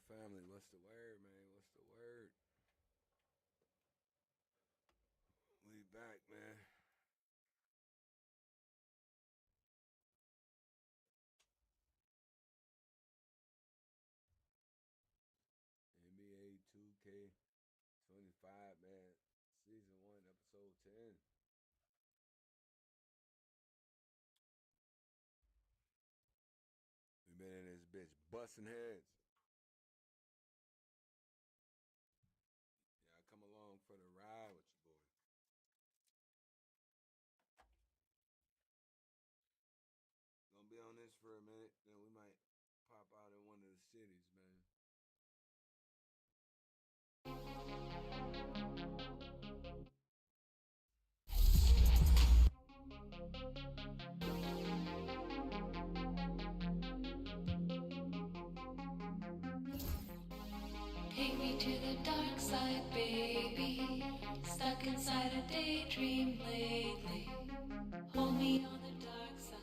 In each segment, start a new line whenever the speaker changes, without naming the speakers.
family? What's the word, man? What's the word? We back, man. NBA 2K25, man. Season 1, episode 10. We been in this bitch busting heads. Yeah, come along for the ride with your boy. Gonna be on this for a minute, then we might pop out in one of the cities, man.
Take me to the dark side, baby. Stuck inside a daydream lately. Hold me on the dark side.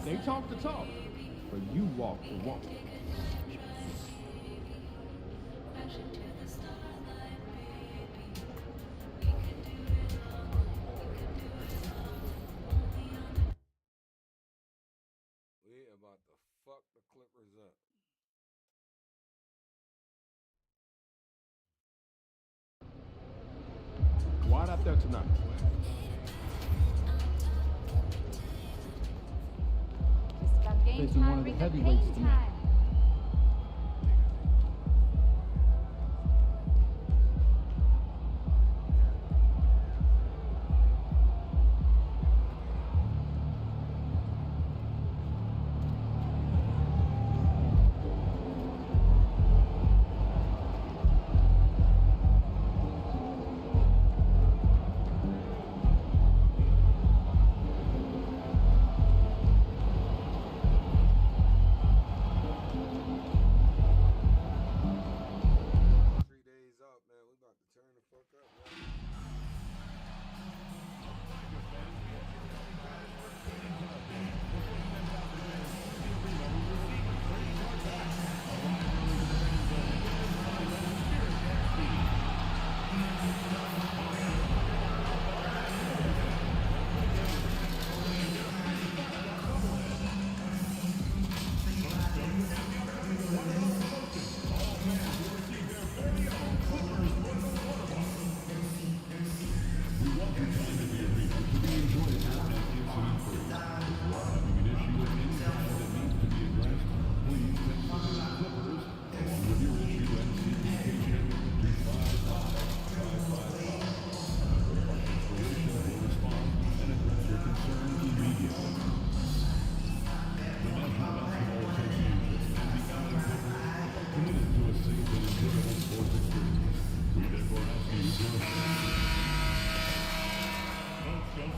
They talk the talk, but you walk the walk.
We about to fuck the Clippers up.
Wide out there tonight. Facing one of the heavyweights tonight.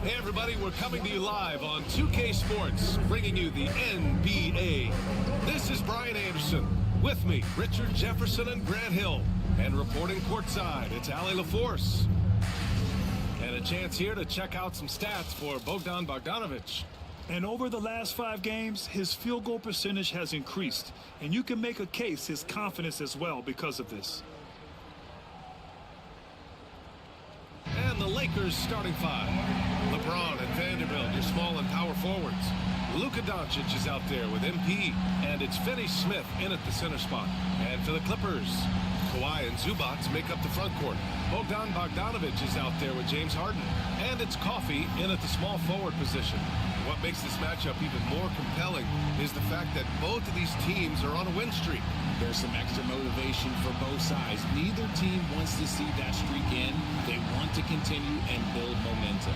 Hey everybody, we're coming to you live on 2K Sports, bringing you the NBA. This is Brian Anderson. With me, Richard Jefferson and Grant Hill. And reporting courtside, it's Allie LaForce. And a chance here to check out some stats for Bogdan Bogdanovic.
And over the last 5 games, his field goal percentage has increased. And you can make a case his confidence as well because of this.
And the Lakers starting 5. LeBron and Vanderbilt, your small and power forwards. Luka Doncic is out there with MP. And it's Finney Smith in at the center spot. And for the Clippers, Kawhi and Zubac make up the front court. Bogdan Bogdanovic is out there with James Harden. And it's Coffey in at the small forward position. What makes this matchup even more compelling is the fact that both of these teams are on a win streak.
There's some extra motivation for both sides. Neither team wants to see that streak end. They want to continue and build momentum.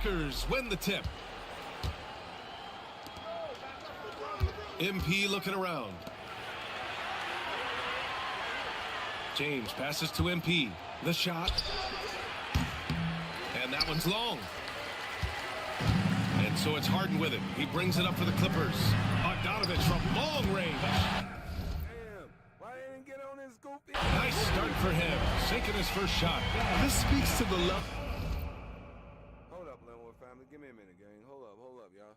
Lakers win the tip. MP looking around. James passes to MP. The shot. And that one's long. And so it's Harden with it. He brings it up for the Clippers. Bogdanovich from long range.
Damn, why didn't get on his goofy?
Nice start for him. Sinking his first shot.
This speaks to the level.
Hold up, Linwood family. Give me a minute, gang. Hold up, y'all.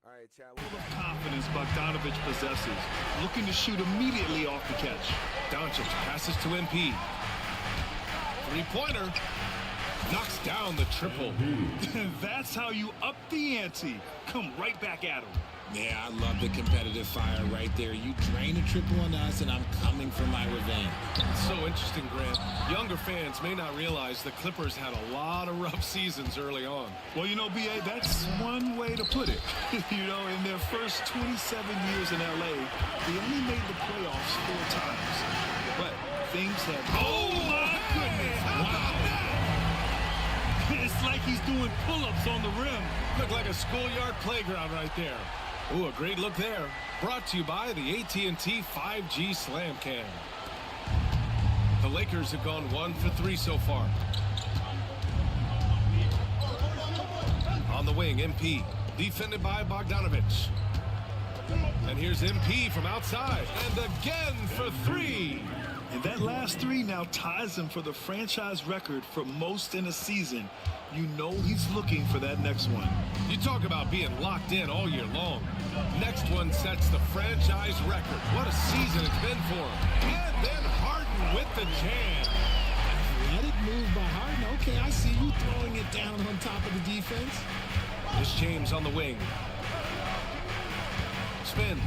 All right, Chad.
Confidence Bogdanovich possesses, looking to shoot immediately off the catch.
Doncic passes to MP. Three-pointer. Knocks down the triple.
That's how you up the ante. Come right back at him.
Yeah, I love the competitive fire right there. You drain a triple on us, and I'm coming for my revenge.
It's so interesting, Grant. Younger fans may not realize the Clippers had a lot of rough seasons early on.
Well, you know, B.A., that's one way to put it. You know, in their first 27 years in L.A., they only made the playoffs 4 times. But things have... Oh, my goodness! How about that? It's like he's doing pull-ups on the rim.
Looked like a schoolyard playground right there. Ooh, a great look there. Brought to you by the AT&T 5G Slam Cam. The Lakers have gone 1 for 3 so far. On the wing, MP. Defended by Bogdanovich. And here's MP from outside. And again for 3.
And that last 3 now ties him for the franchise record for most in a season. You know he's looking for that next one.
You talk about being locked in all year long. Next one sets the franchise record. What a season it's been for him. And then Harden with the jam.
Let it move by Harden. Okay, I see you throwing it down on top of the defense.
This James on the wing. Spins.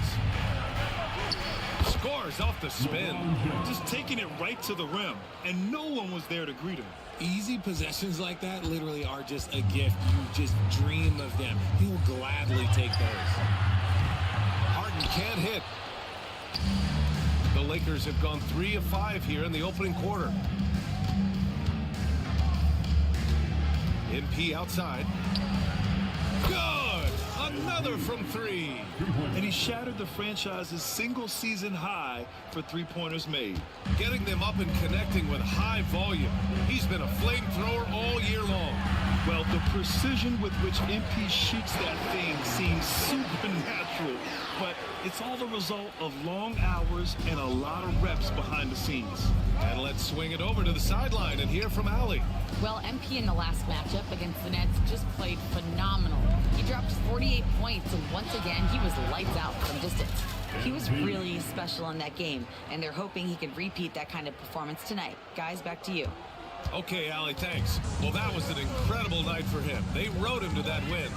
Scores off the spin.
Just taking it right to the rim, and no one was there to greet him.
Easy possessions like that literally are just a gift. You just dream of them. He'll gladly take those.
Harden can't hit. The Lakers have gone 3 of 5 here in the opening quarter. MP outside. Good! Another from 3.
And he shattered the franchise's single-season high for three-pointers made.
Getting them up and connecting with high volume. He's been a flamethrower all year long.
Well, the precision with which MP shoots that thing seems supernatural, but it's all the result of long hours and a lot of reps behind the scenes.
And let's swing it over to the sideline and hear from Allie.
Well, MP in the last matchup against the Nets just played phenomenal. He dropped 48 points, and once again, he was lights out from distance. He was really special in that game, and they're hoping he can repeat that kind of performance tonight. Guys, back to you.
Okay, Allie, thanks. Well, that was an incredible night for him. They rode him to that win.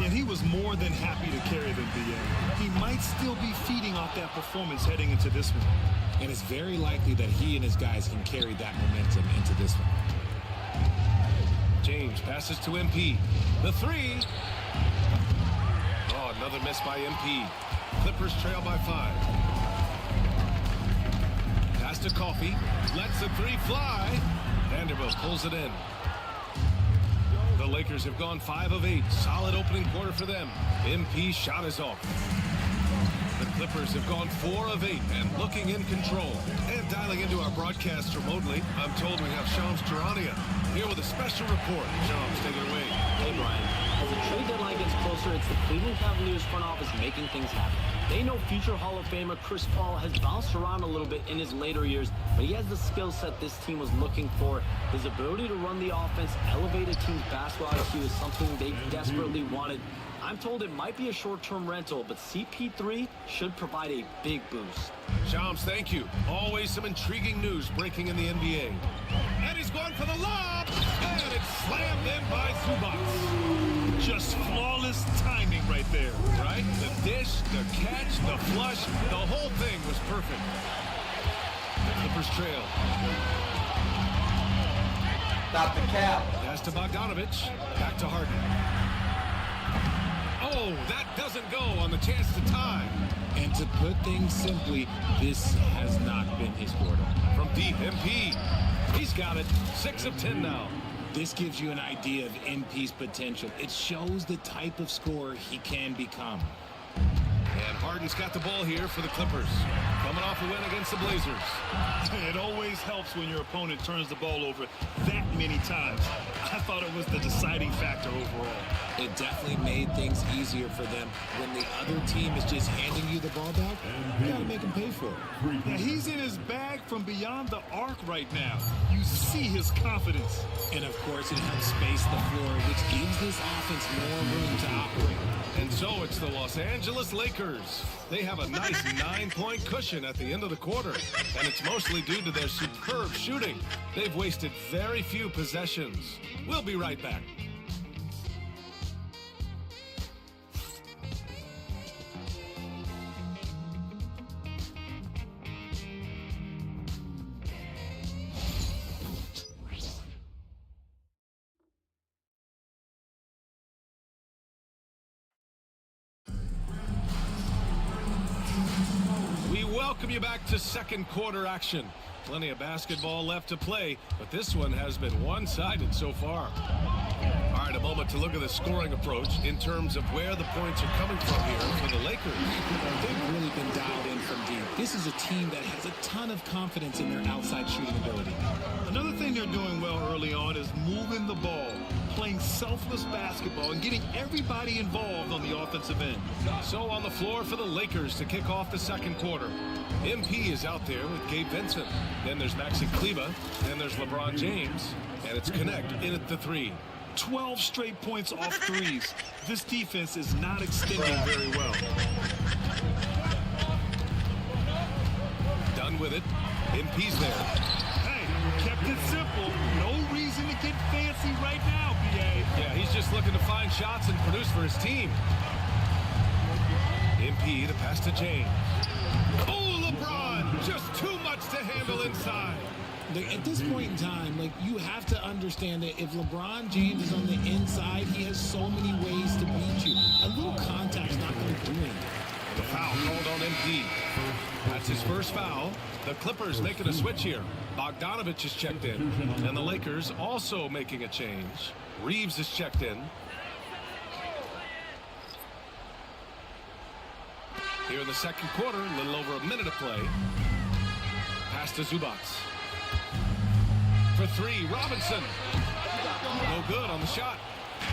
And he was more than happy to carry them, B.A. He might still be feeding off that performance heading into this one.
And it's very likely that he and his guys can carry that momentum into this one.
James passes to MP. The 3. Oh, another miss by MP. Clippers trail by 5. Pass to Coffey. Lets the 3 fly. Vanderbilt pulls it in. The Lakers have gone 5 of 8. Solid opening quarter for them. MP shot is off. The Clippers have gone 4 of 8 and looking in control. And dialing into our broadcast remotely, I'm told we have Shams Charania here with a special report. Shams, take it away.
Hey, Brian. As the trade deadline gets closer, it's the Cleveland Cavaliers front office making things happen. They know future Hall of Famer Chris Paul has bounced around a little bit in his later years, but he has the skill set this team was looking for. His ability to run the offense, elevate a team's basketball IQ is something they desperately wanted. I'm told it might be a short-term rental, but CP3 should provide a big boost.
Shams, thank you. Always some intriguing news breaking in the NBA. And he's going for the lob, and it's slammed in by Zubac.
Just flawless timing right there.
Right? The dish, the catch, the flush, the whole thing was perfect. The Clippers trail.
Stop the cap.
Pass to Bogdanovich. Back to Harden. Oh, that doesn't go on the chance to tie.
And to put things simply, this has not been his quarter.
From deep, MP. He's got it. 6 of 10 now.
This gives you an idea of MP's potential. It shows the type of scorer he can become.
And Harden's got the ball here for the Clippers. Coming off a win against the Blazers.
It always helps when your opponent turns the ball over that many times. I thought it was the deciding factor overall.
It definitely made things easier for them. When the other team is just handing you the ball back, you gotta make them pay for it.
Now, he's in his bag from beyond the arc right now. You see his confidence.
And of course, it helps space the floor, which gives this offense more room to operate.
And so it's the Los Angeles Lakers. They have a nice 9-point cushion at the end of the quarter, and it's mostly due to their superb shooting. They've wasted very few possessions. We'll be right back. Welcome you back to second quarter action. Plenty of basketball left to play, but this one has been one-sided so far. All right, a moment to look at the scoring approach in terms of where the points are coming from here for the Lakers.
They've really been dialed in from deep. This is a team that has a ton of confidence in their outside shooting ability.
Another thing they're doing well early on is moving the ball, playing selfless basketball, and getting everybody involved on the offensive end.
So on the floor for the Lakers to kick off the second quarter. MP is out there with Gabe Vincent. Then there's Maxi Kleber. Then there's LeBron James. And it's Connect in at the 3.
12 straight points off threes. This defense is not extending very well.
Done with it. MP's there.
Hey, kept it simple. No reason to get fancy right now, BA.
Yeah, he's just looking to find shots and produce for his team. MP, the pass to James. Oh, LeBron! Just too much to handle inside.
At this point in time, you have to understand that if LeBron James is on the inside, he has so many ways to beat you. A little contact's not going to do anything.
The foul called on MP. That's his first foul. The Clippers making a switch here. Bogdanovich is checked in. And the Lakers also making a change. Reeves is checked in. Here in the second quarter, a little over a minute of play. Pass to Zubac. For 3, Robinson. No good on the shot.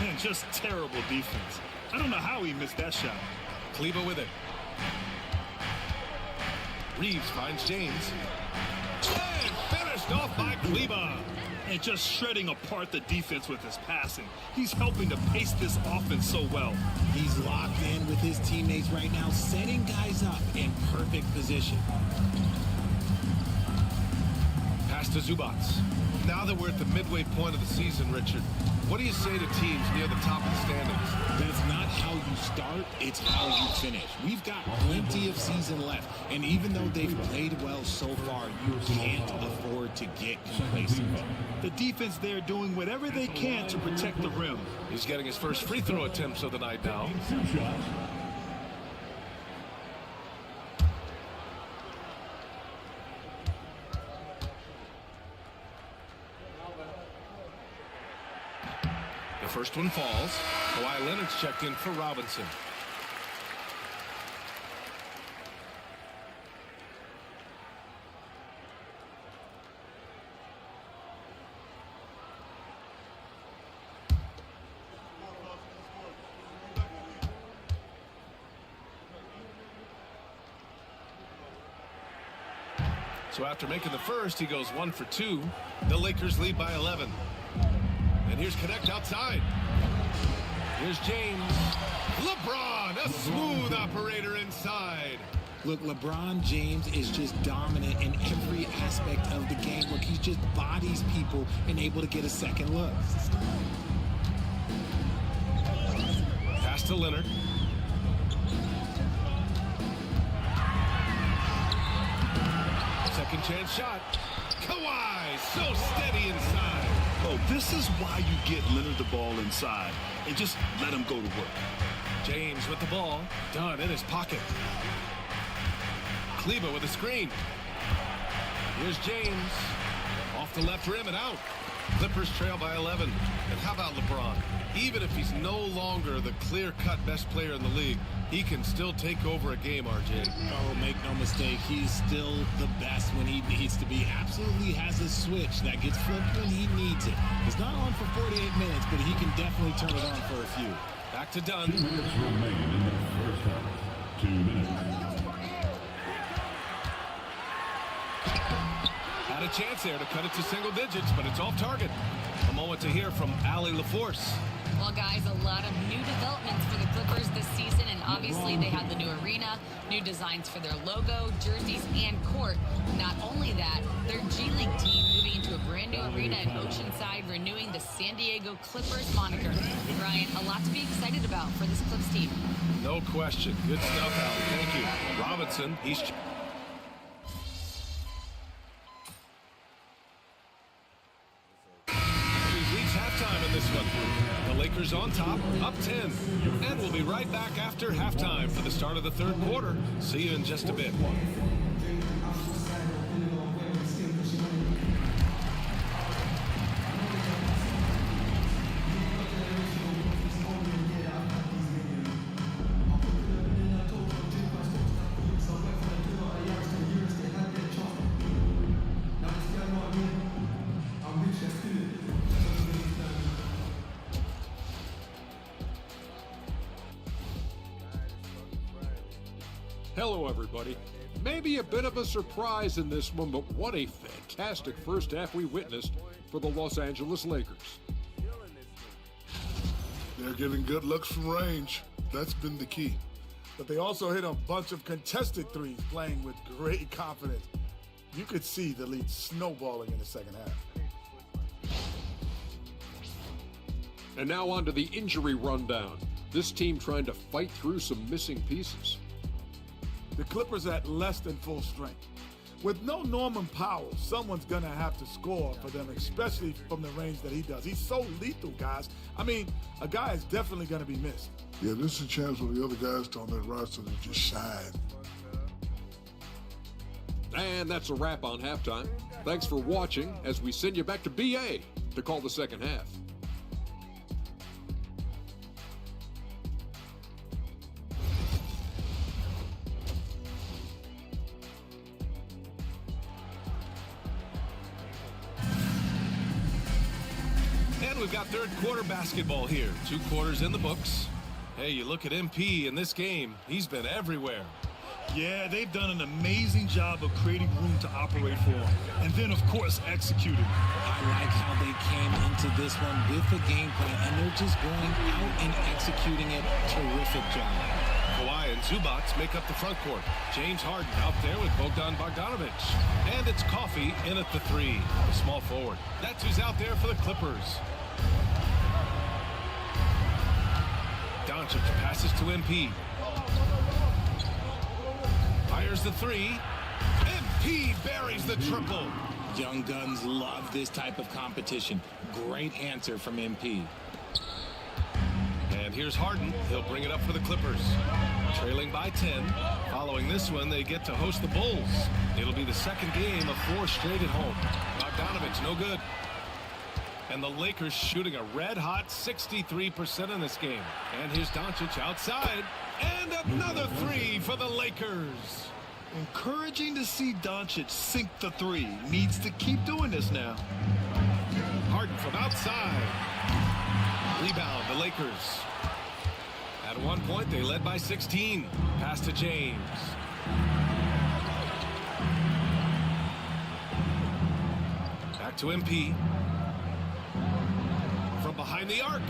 Man, just terrible defense. I don't know how he missed that shot.
Kleber with it. Reeves finds James. And finished off by Kleber.
And just shredding apart the defense with his passing. He's helping to pace this offense so well.
He's locked in with his teammates right now, setting guys up in perfect position.
Pass to Zubac. Now that we're at the midway point of the season, Richard, what do you say to teams near the top of the standings?
That's not how you start, it's how you finish. We've got plenty of season left, and even though they've played well so far, you can't afford to get complacent.
The defense there doing whatever they can to protect the rim.
He's getting his first free throw attempts of the night now. The first one falls. Kawhi Leonard's checked in for Robinson. So after making the first, he goes 1 for 2. The Lakers lead by 11. And here's Connect outside. Here's James. LeBron, a smooth operator inside.
Look, LeBron James is just dominant in every aspect of the game. Look, he just bodies people and able to get a second look.
Pass to Leonard. Second chance shot. Kawhi, so steady inside.
Oh, this is why you get Leonard the ball inside and just let him go to work.
James with the ball. Dunn in his pocket. Kleba with a screen. Here's James. Off the left rim and out. Clippers trail by 11. And how about LeBron? Even if he's no longer the clear-cut best player in the league, he can still take over a game, RJ.
Oh, make no mistake, he's still the best when he needs to be. Absolutely has a switch that gets flipped when he needs it. It's not on for 48 minutes, but he can definitely turn it on for a few.
Back to Dunn.
2 minutes remain in the first half. 2 minutes.
Had a chance there to cut it to single digits, but it's off target. A moment to hear from Allie LaForce.
Well, guys, a lot of new developments for the Clippers this season, and obviously they have the new arena, new designs for their logo, jerseys, and court. Not only that, their G League team moving into a brand new arena in Oceanside, renewing the San Diego Clippers moniker. Ryan, a lot to be excited about for this Clips team.
No question. Good stuff, Allie. Thank you. Robinson, he's... halftime in this one. The Lakers on top, up 10. And we'll be right back after halftime for the start of the third quarter. See you in just a bit.
Hello, everybody. Maybe a bit of a surprise in this one, but what a fantastic first half we witnessed for the Los Angeles Lakers.
They're getting good looks from range. That's been the key. But they also hit a bunch of contested threes, playing with great confidence. You could see the lead snowballing in the second half.
And now on to the injury rundown. This team trying to fight through some missing pieces.
The Clippers at less than full strength. With no Norman Powell, someone's going to have to score for them, especially from the range that he does. He's so lethal, guys. I mean, a guy is definitely going to be missed.
Yeah, this is a chance for the other guys on that roster to just shine.
And that's a wrap on halftime. Thanks for watching as we send you back to BA to call the second half.
And we've got third quarter basketball here. 2 quarters in the books. Hey, you look at MP in this game. He's been everywhere.
Yeah, they've done an amazing job of creating room to operate for him. And then, of course, executing.
I like how they came into this one with a game plan, and they're just going out and executing it. Terrific job.
Kawhi and Zubac make up the front court. James Harden out there with Bogdan Bogdanovic. And it's Coffey in at the 3, the small forward. That's who's out there for the Clippers. Doncic passes to MP. Fires the 3. MP buries the triple.
Young Guns love this type of competition. Great answer from MP.
And here's Harden. He'll bring it up for the Clippers. Trailing by 10. Following this one, they get to host the Bulls. It'll be the second game of 4 straight at home. Bogdanovic, no good. And the Lakers shooting a red-hot 63% in this game. And here's Doncic outside. And another 3 for the Lakers.
Encouraging to see Doncic sink the 3. Needs to keep doing this now.
Harden from outside. Rebound, the Lakers. At one point, they led by 16. Pass to James. To MP. From behind the arc.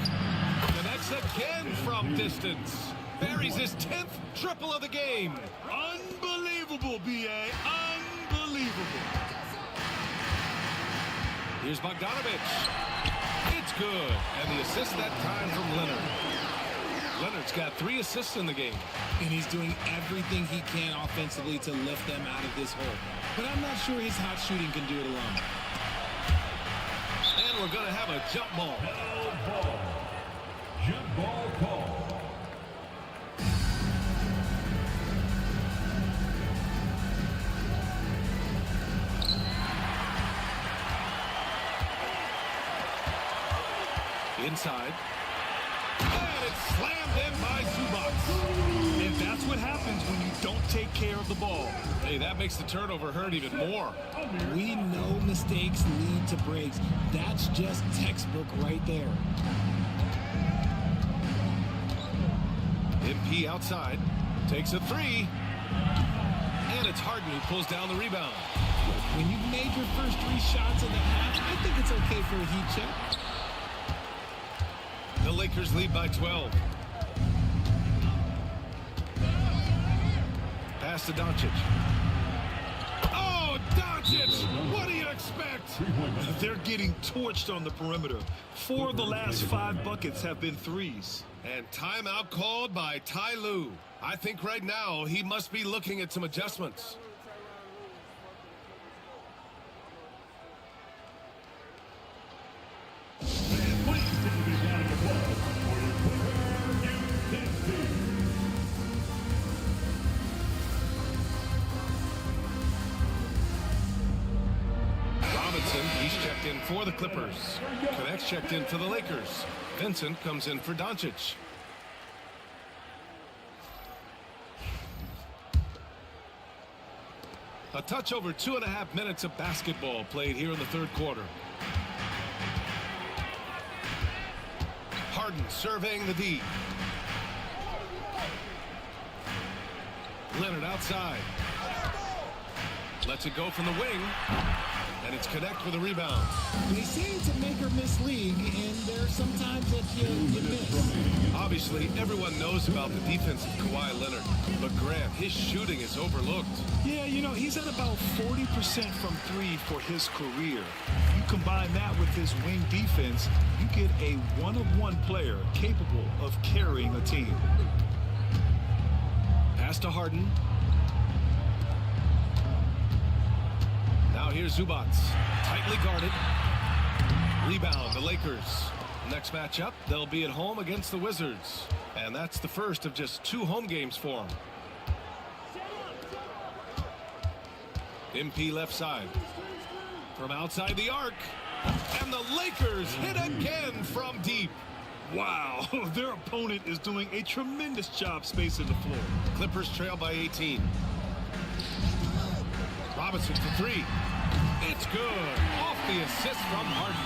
Connects again from distance. Buries his 10th triple of the game.
Unbelievable, B.A. Unbelievable.
Here's Bogdanovich. It's good. And the assist that time from Leonard. Leonard's got 3 assists in the game.
And he's doing everything he can offensively to lift them out of this hole. But I'm not sure his hot shooting can do it alone.
And we're going to have a jump ball.
Jump ball call.
Inside. And it's slammed in by Zubats.
And that's what happens when you don't take care of the ball.
Hey, that makes the turnover hurt even more.
We know mistakes lead to breaks. That's just textbook right there.
MP outside. Takes a 3. And it's Harden who pulls down the rebound.
When you've made your first 3 shots in the half, I think it's okay for a heat check.
The Lakers lead by 12. Pass to Doncic. Oh, Doncic! What do you expect?
They're getting torched on the perimeter. 4 of the last 5 buckets have been threes.
And timeout called by Ty Lue. I think right now he must be looking at some adjustments. He's checked in for the Clippers. Connects checked in for the Lakers. Vincent comes in for Doncic. A touch over 2.5 minutes of basketball played here in the third quarter. Harden surveying the D. Leonard outside. Lets it go from the wing. And it's Connect with a rebound.
They say it's a make or miss league, and there's sometimes that you miss.
Obviously, everyone knows about the defense of Kawhi Leonard. But Grant, his shooting is overlooked.
Yeah, you know, he's at about 40% from 3 for his career. You combine that with his wing defense, you get a one-of-one player capable of carrying a team.
Pass to Harden. Now here's Zubats, tightly guarded. Rebound, the Lakers. Next matchup, they'll be at home against the Wizards. And that's the first of just 2 home games for them. MP left side. From outside the arc. And the Lakers hit again from deep.
Wow, their opponent is doing a tremendous job spacing the floor.
Clippers trail by 18. Robinson for 3. It's good. Off the assist from Harden.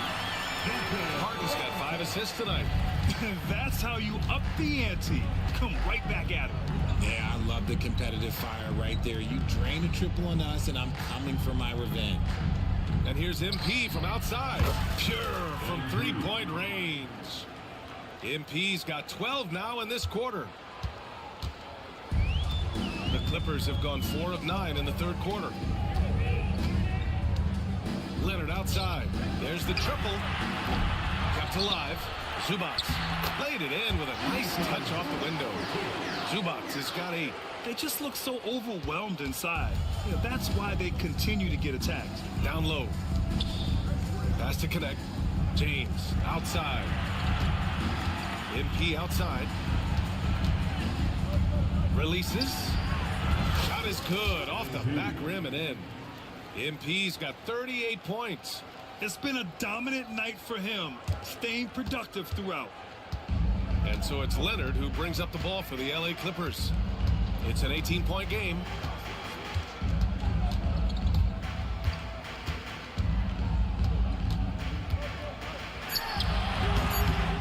Harden's got 5 assists tonight.
That's how you up the ante. Come right back at him.
Yeah, I love the competitive fire right there. You drain a triple on us, and I'm coming for my revenge.
And here's MP from outside. Pure from 3-point range. MP's got 12 now in this quarter. The Clippers have gone 4 of 9 in the third quarter. Leonard outside. There's the triple. Kept alive. Zubats laid it in with a nice touch off the window. Zubats has got 8.
They just look so overwhelmed inside. You know, that's why they continue to get attacked.
Down low. Pass to Connect. James outside. MP outside. Releases. Shot is good. Off the back rim and in. MP's got 38 points.
It's been a dominant night for him, staying productive throughout.
And so it's Leonard who brings up the ball for the LA Clippers. It's an 18-point game.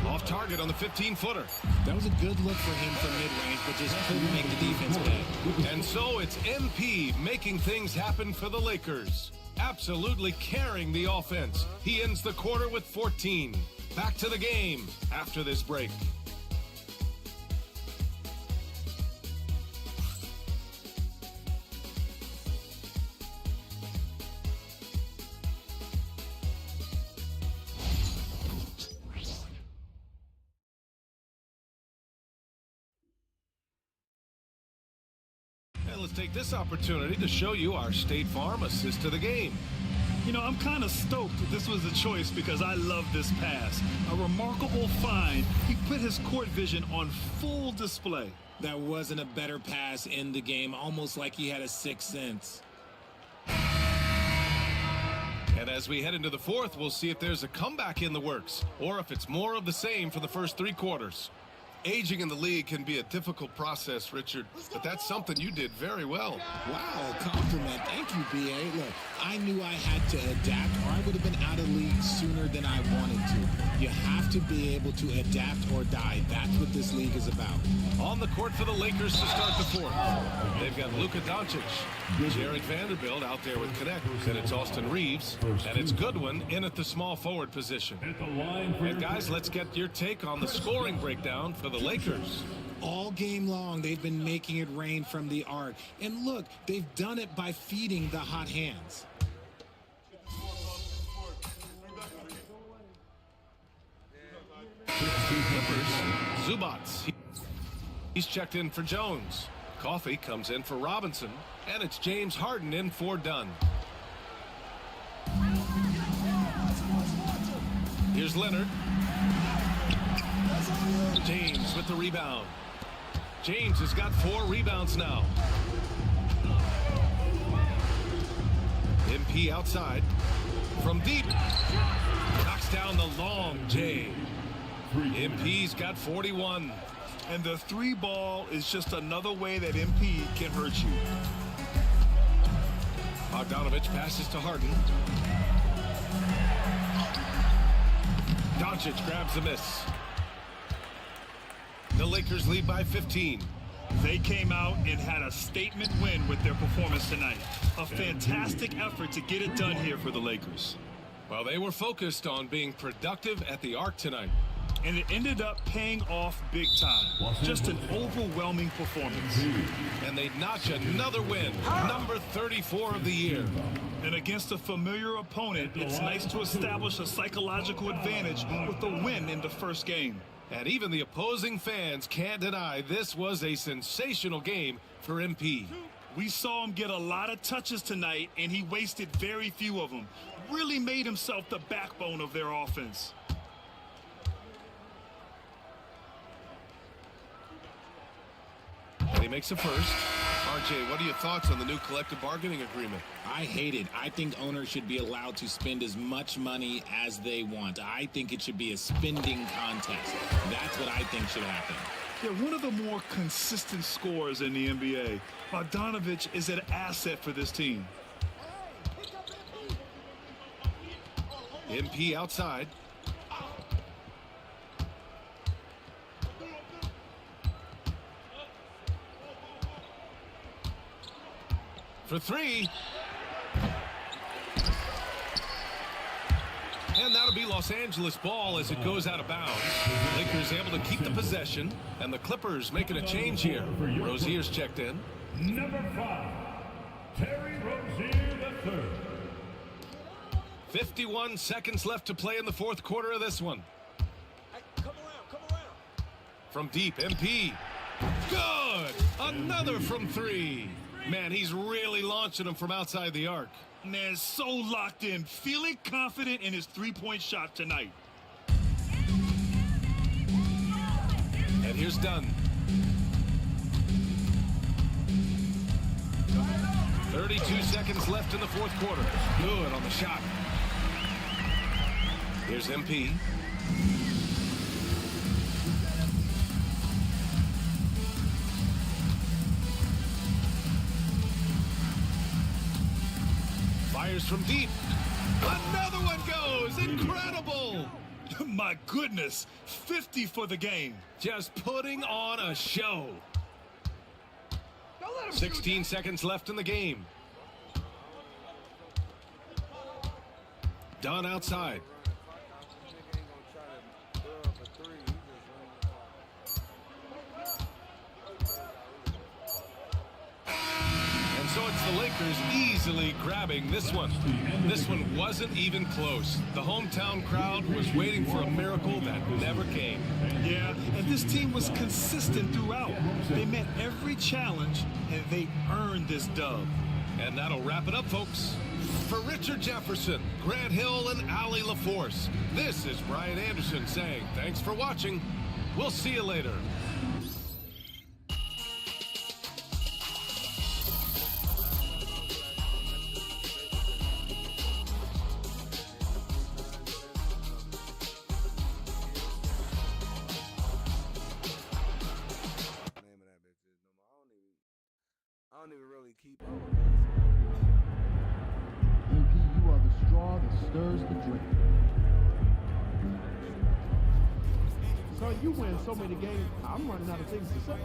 Off target on the 15-footer.
That was a good look for him from mid-range, but just couldn't make the defense pay.
And so it's MP making things happen for the Lakers. absolutely carrying the offense. He ends the quarter with 14. Back to the game after this break. And let's take this opportunity to show you our State Farm assist to the game.
You know, I'm kind of stoked that this was a choice because I love this pass. A remarkable find. He put his court vision on full display.
That wasn't a better pass in the game, almost like he had a sixth sense.
And as we head into the fourth, we'll see if there's a comeback in the works or if it's more of the same for the first 3 quarters. Aging in the league can be a difficult process, Richard, but that's something you did very well.
Wow, compliment. Thank you, B.A. Look, I knew I had to adapt or I would have been out of league sooner than I wanted to. You have to be able to adapt or die. That's what this league is about.
On the court for the Lakers to start the fourth. They've got Luka Doncic, Jarek Vanderbilt out there with Connect, and it's Austin Reeves, and it's Goodwin in at the small forward position. And guys, let's get your take on the scoring breakdown for the Lakers.
All game long, they've been making it rain from the arc. And look, they've done it by feeding the hot hands.
Clippers, Zubats. He's checked in for Jones. Coffey comes in for Robinson. And it's James Harden in for Dunn. Here's Leonard. James with the rebound. James has got 4 rebounds now. MP outside. From deep. Knocks down the long J. MP's got 41.
And the 3 ball is just another way that MP can hurt you.
Bogdanovich passes to Harden. Doncic grabs the miss. The Lakers lead by 15.
They came out and had a statement win with their performance tonight. A fantastic effort to get it done here for the Lakers.
Well, they were focused on being productive at the arc tonight.
And it ended up paying off big time. Just an overwhelming performance.
And they notch another win, number 34 of the year.
And against a familiar opponent, it's nice to establish a psychological advantage with the win in the first game.
And even the opposing fans can't deny this was a sensational game for MP.
We saw him get a lot of touches tonight, and he wasted very few of them. Really made himself the backbone of their offense.
And he makes a first. RJ, what are your thoughts on the new collective bargaining agreement?
I hate it. I think owners should be allowed to spend as much money as they want. I think it should be a spending contest. That's what I think should happen.
Yeah, one of the more consistent scorers in the NBA. Bogdanovich is an asset for this team.
MP outside. For 3. And that'll be Los Angeles ball as it goes out of bounds. Lakers able to keep the possession, and the Clippers making a change here. Rozier's checked in.
Number 5, Terry Rozier III.
51 seconds left to play in the fourth quarter of this one.
Come around.
From deep, MP. Good! Another from 3. Man, he's really launching them from outside the arc.
Man, so locked in, feeling confident in his three-point shot tonight.
And here's Dunn. 32 seconds left in the fourth quarter. Good on the shot. Here's MP. Fires from deep. Another one goes. Incredible.
My goodness. 50 for the game.
Just putting on a show. 16 seconds left in the game. Dunn outside. And so it's the Lakers easily grabbing this one. This one wasn't even close. The hometown crowd was waiting for a miracle that never came.
Yeah, and this team was consistent throughout. They met every challenge, and they earned this dub.
And that'll wrap it up, folks. For Richard Jefferson, Grant Hill, and Allie LaForce, this is Brian Anderson saying thanks for watching. We'll see you later.
I don't even really keep
MP, you are the straw that stirs the drink. So you win so many games, I'm running out of things to say.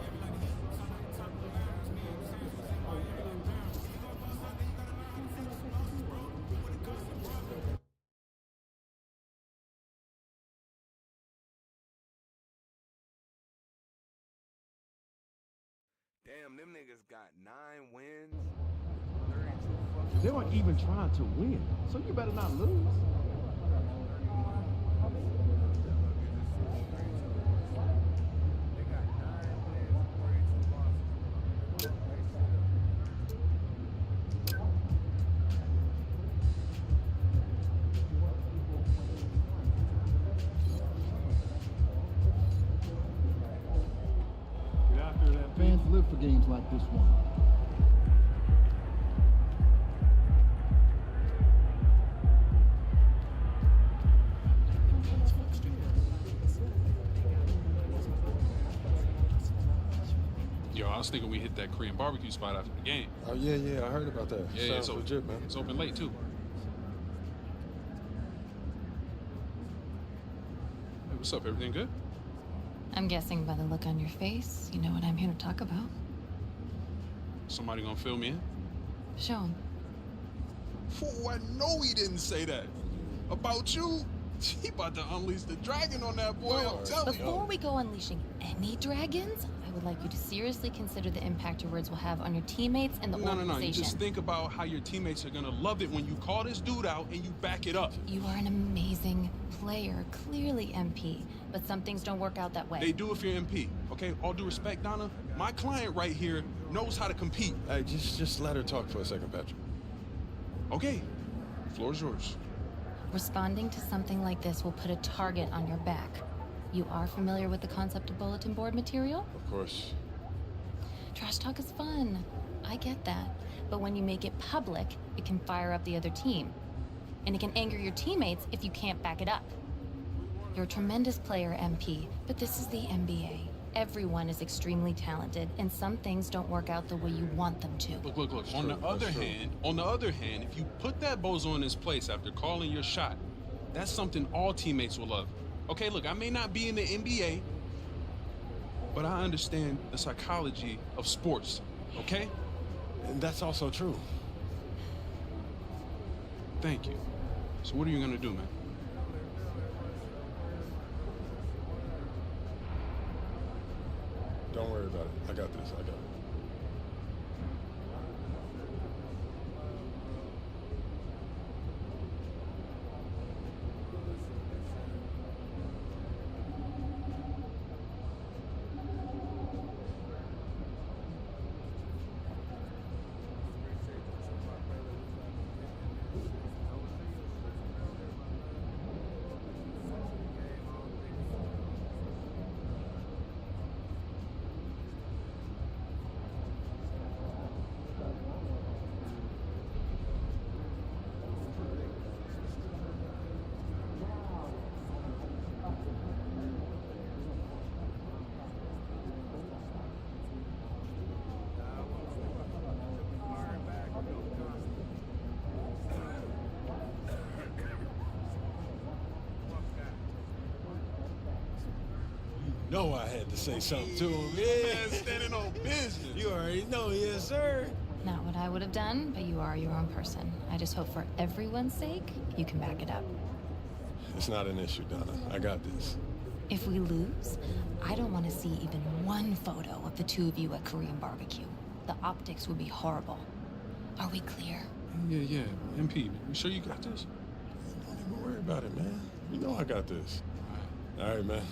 Damn, them niggas got 9 wins, 32 fucking.
They weren't even trying to win, so you better not lose.
They got 9 wins, 32 losses.
Get after that. Fans live for games like this one.
Yo, I was thinking we hit that Korean barbecue spot after the game.
Oh, yeah, I heard about that.
Yeah,
Sounds legit, man.
It's open late, too. Hey, what's up? Everything good?
I'm guessing by the look on your face, you know what I'm here to talk about.
Somebody gonna fill me in?
Show him.
Oh, I know he didn't say that. About you, he about to unleash the dragon on that boy, I'm telling you.
Before we go unleashing any dragons, I would like you to seriously consider the impact your words will have on your teammates and the organization.
No. You just think about how your teammates are gonna love it when you call this dude out and you back it up.
You are an amazing player, clearly MP, but some things don't work out that way.
They do if you're MP, okay? All due respect, Donna, my client right here knows how to compete.
Hey, just let her talk for a second, Patrick.
Okay, floor's yours.
Responding to something like this will put a target on your back. You are familiar with the concept of bulletin board material?
Of course.
Trash talk is fun. I get that. But when you make it public, it can fire up the other team. And it can anger your teammates if you can't back it up. You're a tremendous player, MP, but this is the NBA. Everyone is extremely talented, and some things don't work out the way you want them to.
Look. On the other hand, if you put that bozo in his place after calling your shot, that's something all teammates will love. Okay, look, I may not be in the NBA, but I understand the psychology of sports, okay?
And that's also true.
Thank you. So what are you gonna do, man?
Don't worry about it. I got this. I got it. I had to say something to him.
Yeah, standing on business.
You already know, yes, sir.
Not what I would have done, but you are your own person. I just hope for everyone's sake, you can back it up.
It's not an issue, Donna. I got this.
If we lose, I don't want to see even one photo of the two of you at Korean barbecue. The optics would be horrible. Are we clear?
Yeah. MP, you sure you got this?
Don't even worry about it, man. You know I got this. All right, man.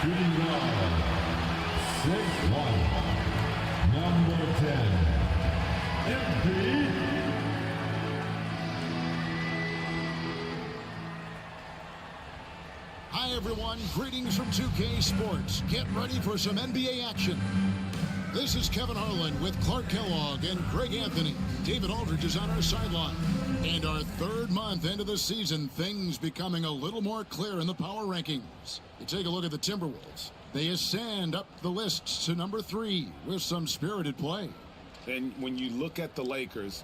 Shooting guard, 6'1", number 10, MP.
Hi everyone, greetings from 2K Sports. Get ready for some NBA action. This is Kevin Harlan with Clark Kellogg and Greg Anthony. David Aldridge is on our sideline. And our third month into the season, things becoming a little more clear in the power rankings. You take a look at the Timberwolves. They ascend up the list to number 3 with some spirited play.
And when you look at the Lakers,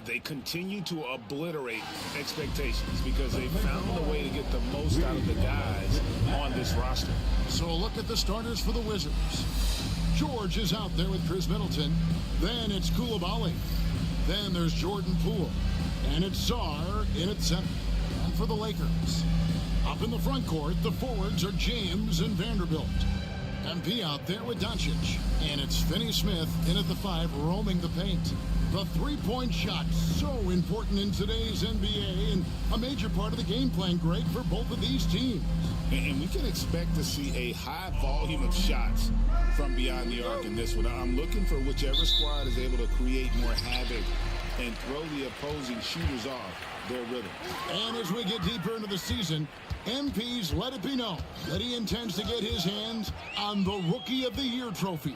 they continue to obliterate expectations because they found a way to get the most out of the guys on this roster.
So a look at the starters for the Wizards. George is out there with Chris Middleton. Then it's Koulibaly. Then there's Jordan Poole. And it's Czar in at center. And for the Lakers, up in the front court, the forwards are James and Vanderbilt. MP out there with Doncic. And it's Finney-Smith in at the 5, roaming the paint. The three-point shot, so important in today's NBA and a major part of the game plan, Greg, for both of these teams.
And we can expect to see a high volume of shots from beyond the arc in this one. I'm looking for whichever squad is able to create more havoc and throw the opposing shooters off their rhythm.
And as we get deeper into the season, MP's let it be known that he intends to get his hands on the Rookie of the Year trophy.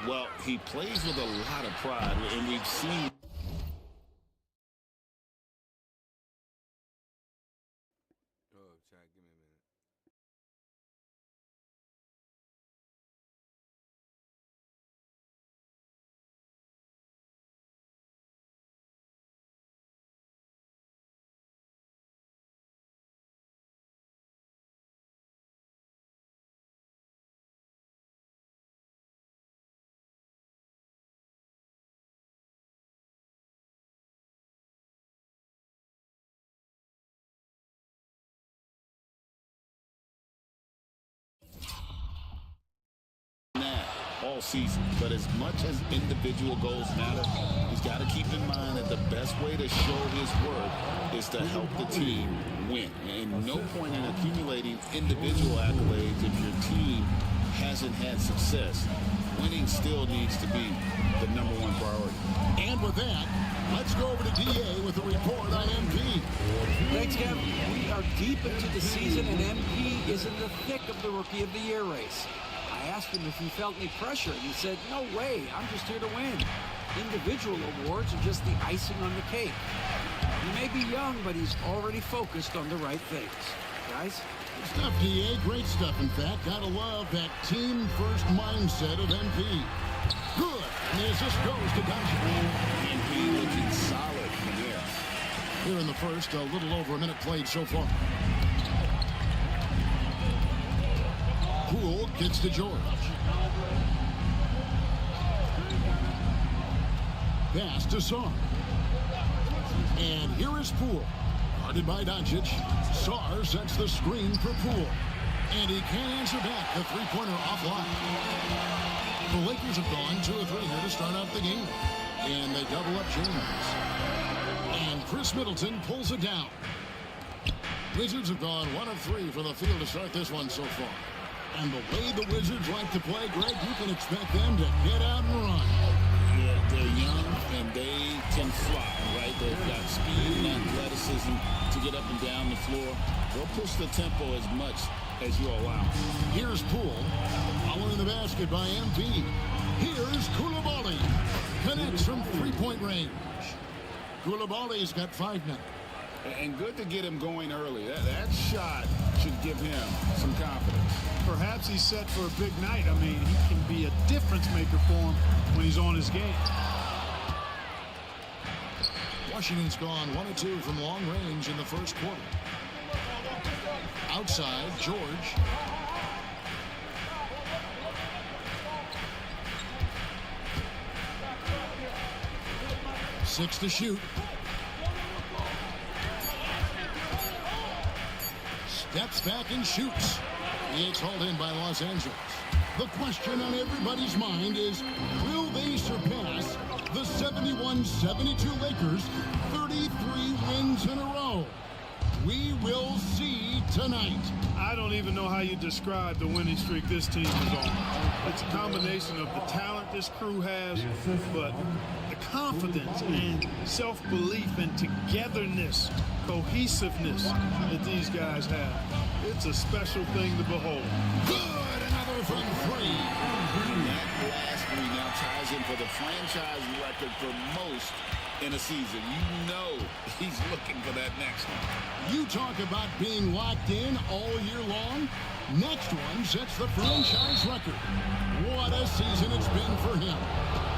Well, he plays with a lot of pride, and we've seen...
Oh, chat, give me a minute.
all season. But as much as individual goals matter, he's got to keep in mind that the best way to show his worth is to help the team win. And no point in accumulating individual accolades if your team hasn't had success. Winning still needs to be the #1 priority.
And with that, let's go over to DA with a report on MP.
Thanks, Kevin. We are deep into the season, and MP is in the thick of the Rookie of the Year race. I asked him if he felt any pressure, and he said, no way, I'm just here to win. Individual awards are just the icing on the cake. He may be young, but he's already focused on the right things. Guys,
Stuff, DA. Great stuff, in fact. Gotta love that team-first mindset of MP. Good. And the assist goes to Doncic.
MP looking solid from there.
Here in the first, a little over a minute played so far. Poole gets to George. Pass to Sarr. And here is Poole. Guarded by Doncic. Sarr sets the screen for Poole. And he can't answer back. The three-pointer offline. The Lakers have gone 2 of 3 here to start out the game. And they double up James. And Chris Middleton pulls it down. Wizards have gone 1 of 3 from the field to start this one so far. And the way the Wizards like to play, Greg, you can expect them to get out and run.
Yeah, they're young and they can fly, right? They've got speed and athleticism to get up and down the floor. They'll push the tempo as much as you allow.
Here's Poole, following the basket by MP. Here's Koulibaly. Connects from three-point range. Koulibaly's got 5 now.
And good to get him going early. That shot should give him some confidence.
Perhaps he's set for a big night. I mean, he can be a difference maker for him when he's on his game.
Washington's gone 1 of 2 from long range in the first quarter. Outside, George. Six to shoot. Steps back and shoots. It's hauled in by Los Angeles. The question on everybody's mind is, will they surpass the 71-72 Lakers, 33 wins in a row? We will see tonight.
I don't even know how you describe the winning streak this team is on. It's a combination of the talent this crew has, but the confidence and self-belief and togetherness, cohesiveness that these guys have. It's a special thing to behold.
Good, another from 3.
That last 3 now ties in for the franchise record for most in a season. You know he's looking for that next one.
You talk about being locked in all year long. Next one sets the franchise record. What a season it's been for him.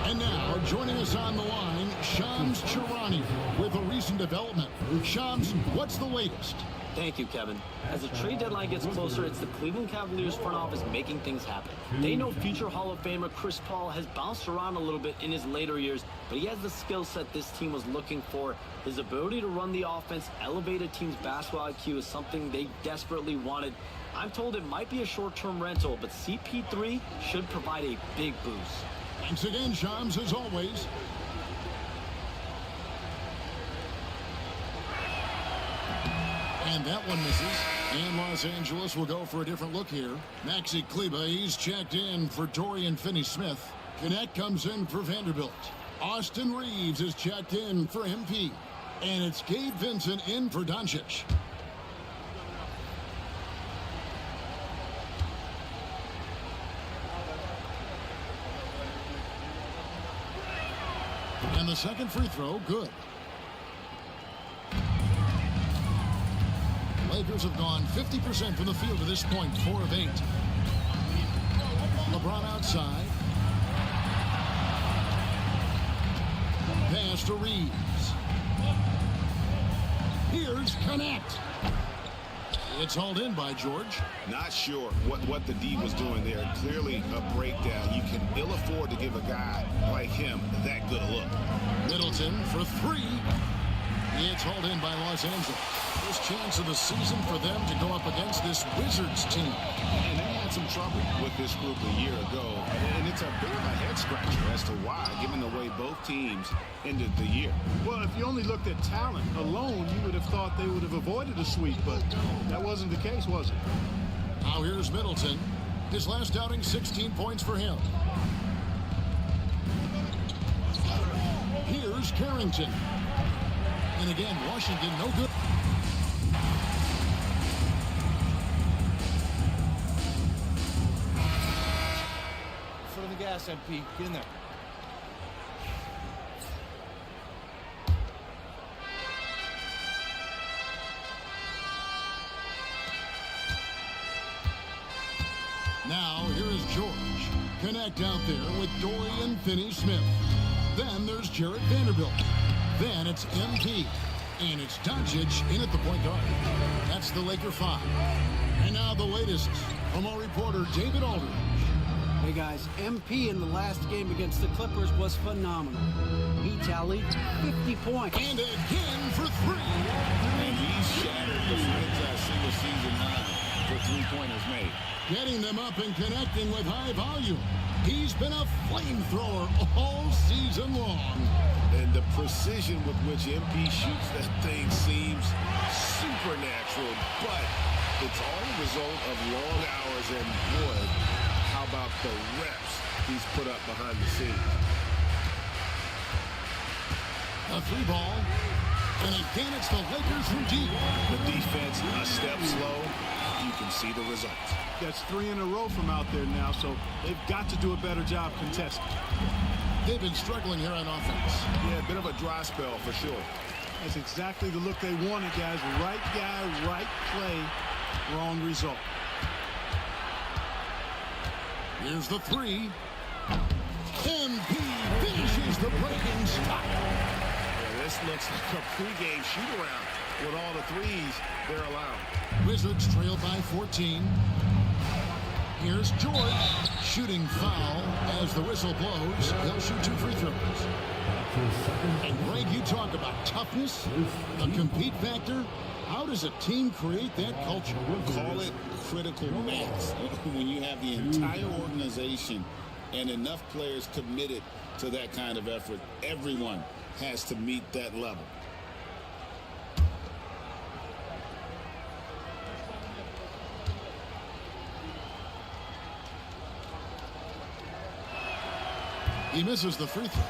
And now, joining us on the line, Shams Charania with a recent development. Shams, what's the latest?
Thank you, Kevin. As the trade deadline gets closer, it's the Cleveland Cavaliers front office making things happen. They know future Hall of Famer Chris Paul has bounced around a little bit in his later years, but he has the skill set this team was looking for. His ability to run the offense, elevate a team's basketball IQ is something they desperately wanted. I'm told it might be a short-term rental, but CP3 should provide a big boost.
Thanks again, Shams, as always. And that one misses. And Los Angeles will go for a different look here. Maxi Kleber, he's checked in for Dorian Finney-Smith. Connect comes in for Vanderbilt. Austin Reeves is checked in for MP. And it's Gabe Vincent in for Doncic. And the second free throw, good. Lakers have gone 50% from the field to this point, 4 of 8. LeBron outside. Pass to Reeves. Here's Connect. It's hauled in by George.
Not sure what the D was doing there. Clearly a breakdown. You can ill afford to give a guy like him that good a look.
Middleton for 3. It's hauled in by Los Angeles. First chance of the season for them to go up against this Wizards team.
And they had some trouble with this group a year ago. And it's a bit of a head-scratcher as to why, given the way both teams ended the year.
Well, if you only looked at talent alone, you would have thought they would have avoided a sweep, but that wasn't the case, was it?
Now here's Middleton. His last outing, 16 points for him. Here's Carrington. And again, Washington, no good.
Foot on the gas, MP. Get in there.
Now, here is George. Connect out there with Dorian Finney-Smith. Then there's Jarrett Vanderbilt. Then it's MP. And it's Doncic in at the point guard. That's the Laker 5. And now the latest from our reporter, David Aldridge.
Hey guys, MP in the last game against the Clippers was phenomenal. He tallied 50 points.
And again for 3.
And he shattered the franchise single season high for three-pointers made.
Getting them up and connecting with high volume. He's been a flamethrower all season long.
And the precision with which MP shoots that thing seems supernatural, but it's all a result of long hours, and boy, how about the reps he's put up behind the scenes.
A 3 ball, and again it's the Lakers from deep.
The defense a step slow, you can see the results.
That's 3 in a row from out there now, so they've got to do a better job contesting.
They've been struggling here on offense.
Yeah, a bit of a dry spell for sure.
That's exactly the look they wanted, guys. Right guy, right play, wrong result.
Here's the 3. MP finishes the break in style.
Yeah, this looks like a pregame shoot-around with all the threes they're allowed.
Wizards trail by 14. Here's George shooting foul as the whistle blows. He'll shoot 2 free throws. And Greg, you talk about toughness, the compete factor. How does a team create that culture?
Call it critical mass. When you have the entire organization and enough players committed to that kind of effort, everyone has to meet that level.
He misses the free throw.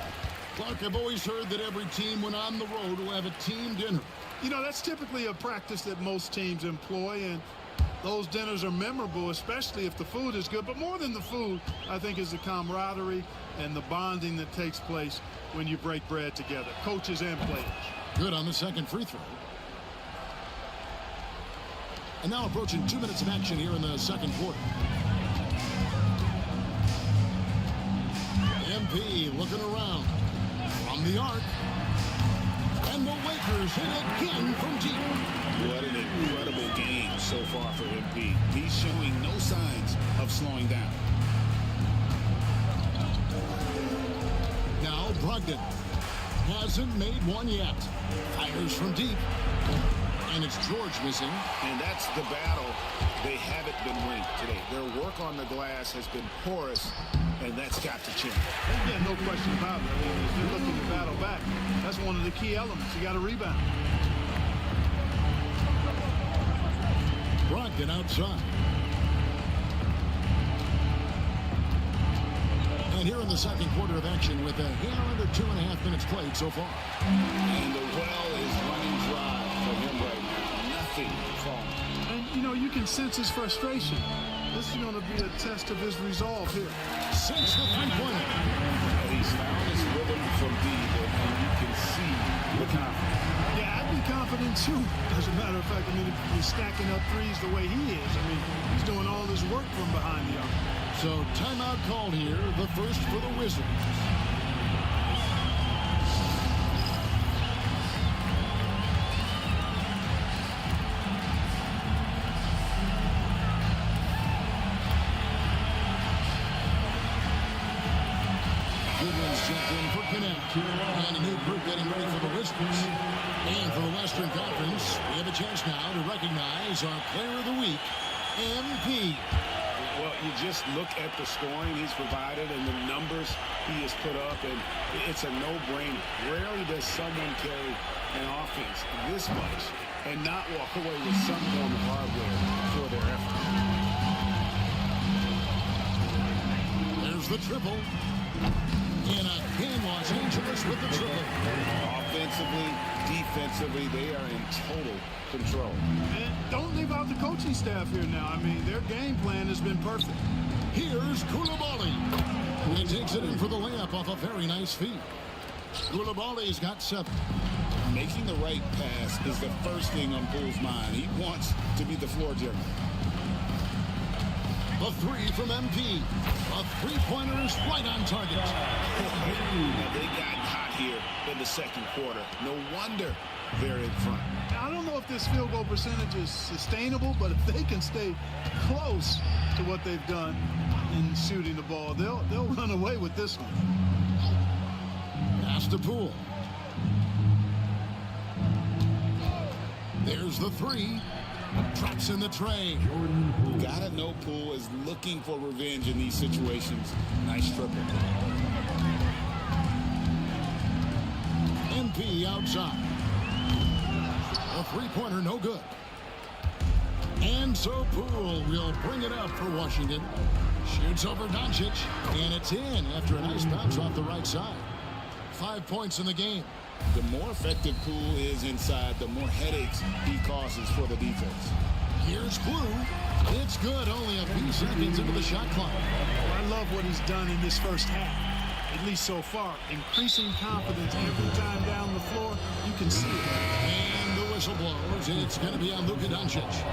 Clark, I've always heard that every team when on the road will have a team dinner.
You know, that's typically a practice that most teams employ, and those dinners are memorable, especially if the food is good. But more than the food, I think, is the camaraderie and the bonding that takes place when you break bread together, coaches and players.
Good on the second free throw. And now approaching 2 minutes of action here in the second quarter. MP looking around from the arc. And the Lakers hit again from deep.
What an incredible game so far for MP. He's showing no signs of slowing down.
Now Brogdon hasn't made one yet. Fires from deep. And it's George missing.
And that's the battle they haven't been winning today. Their work on the glass has been porous, and that's got to change.
Yeah, no question about it. I mean, if you're looking to battle back, that's one of the key elements. You got to rebound.
Brogdon outside. And here in the second quarter of action with a hair under 2.5 minutes played so far.
And the well is running dry for him right now. Nothing falling.
And, you know, you can sense his frustration. This is going to be a test of his resolve here.
Since the three-pointer.
He's found his rhythm from deep, and you can see the confidence.
Yeah, I'd be confident, too. As a matter of fact, I mean, if he's stacking up threes the way he is, I mean, he's doing all this work from behind the arc.
So timeout called here, the first for the Wizards. Goodwin's checked in for Connect. And a new group getting ready for the Wizards. And for the Western Conference, we have a chance now to recognize our Player of the Week, MP.
Well, you just look at the scoring he's provided and the numbers he has put up, and it's a no-brainer. Rarely does someone carry an offense this much and not walk away with some form of hardware for their effort.
There's the triple. And again, Los Angeles with the triple.
Offensively, defensively, they are in total control.
And don't leave out the coaching staff here now. I mean, their game plan has been perfect.
Here's Koulibaly. He takes it in for the layup off a very nice feed. Koulibaly's got 7.
Making the right pass is the first thing on Poole's mind. He wants to be the floor general.
A three from MP. A three-pointer is right on target.
Now, they got hot here in the second quarter. No wonder they're in front.
Now, I don't know if this field goal percentage is sustainable, but if they can stay close to what they've done in shooting the ball, they'll run away with this one.
Pass to Poole. There's the three. Traps in the tray.
Gotta know Poole is looking for revenge in these situations. Nice triple.
MP outside. A three-pointer, no good. And so Poole will bring it up for Washington. Shoots over Doncic, and it's in after a nice bounce off the right side. 5 points in the game.
The more effective Poole is inside, the more headaches he causes for the defense.
Here's Blue. It's good, only a few seconds into the shot clock.
I love what he's done in this first half, at least so far. Increasing confidence every time down the floor. You can see it.
And the whistle blows. It's going to be on Luka Doncic.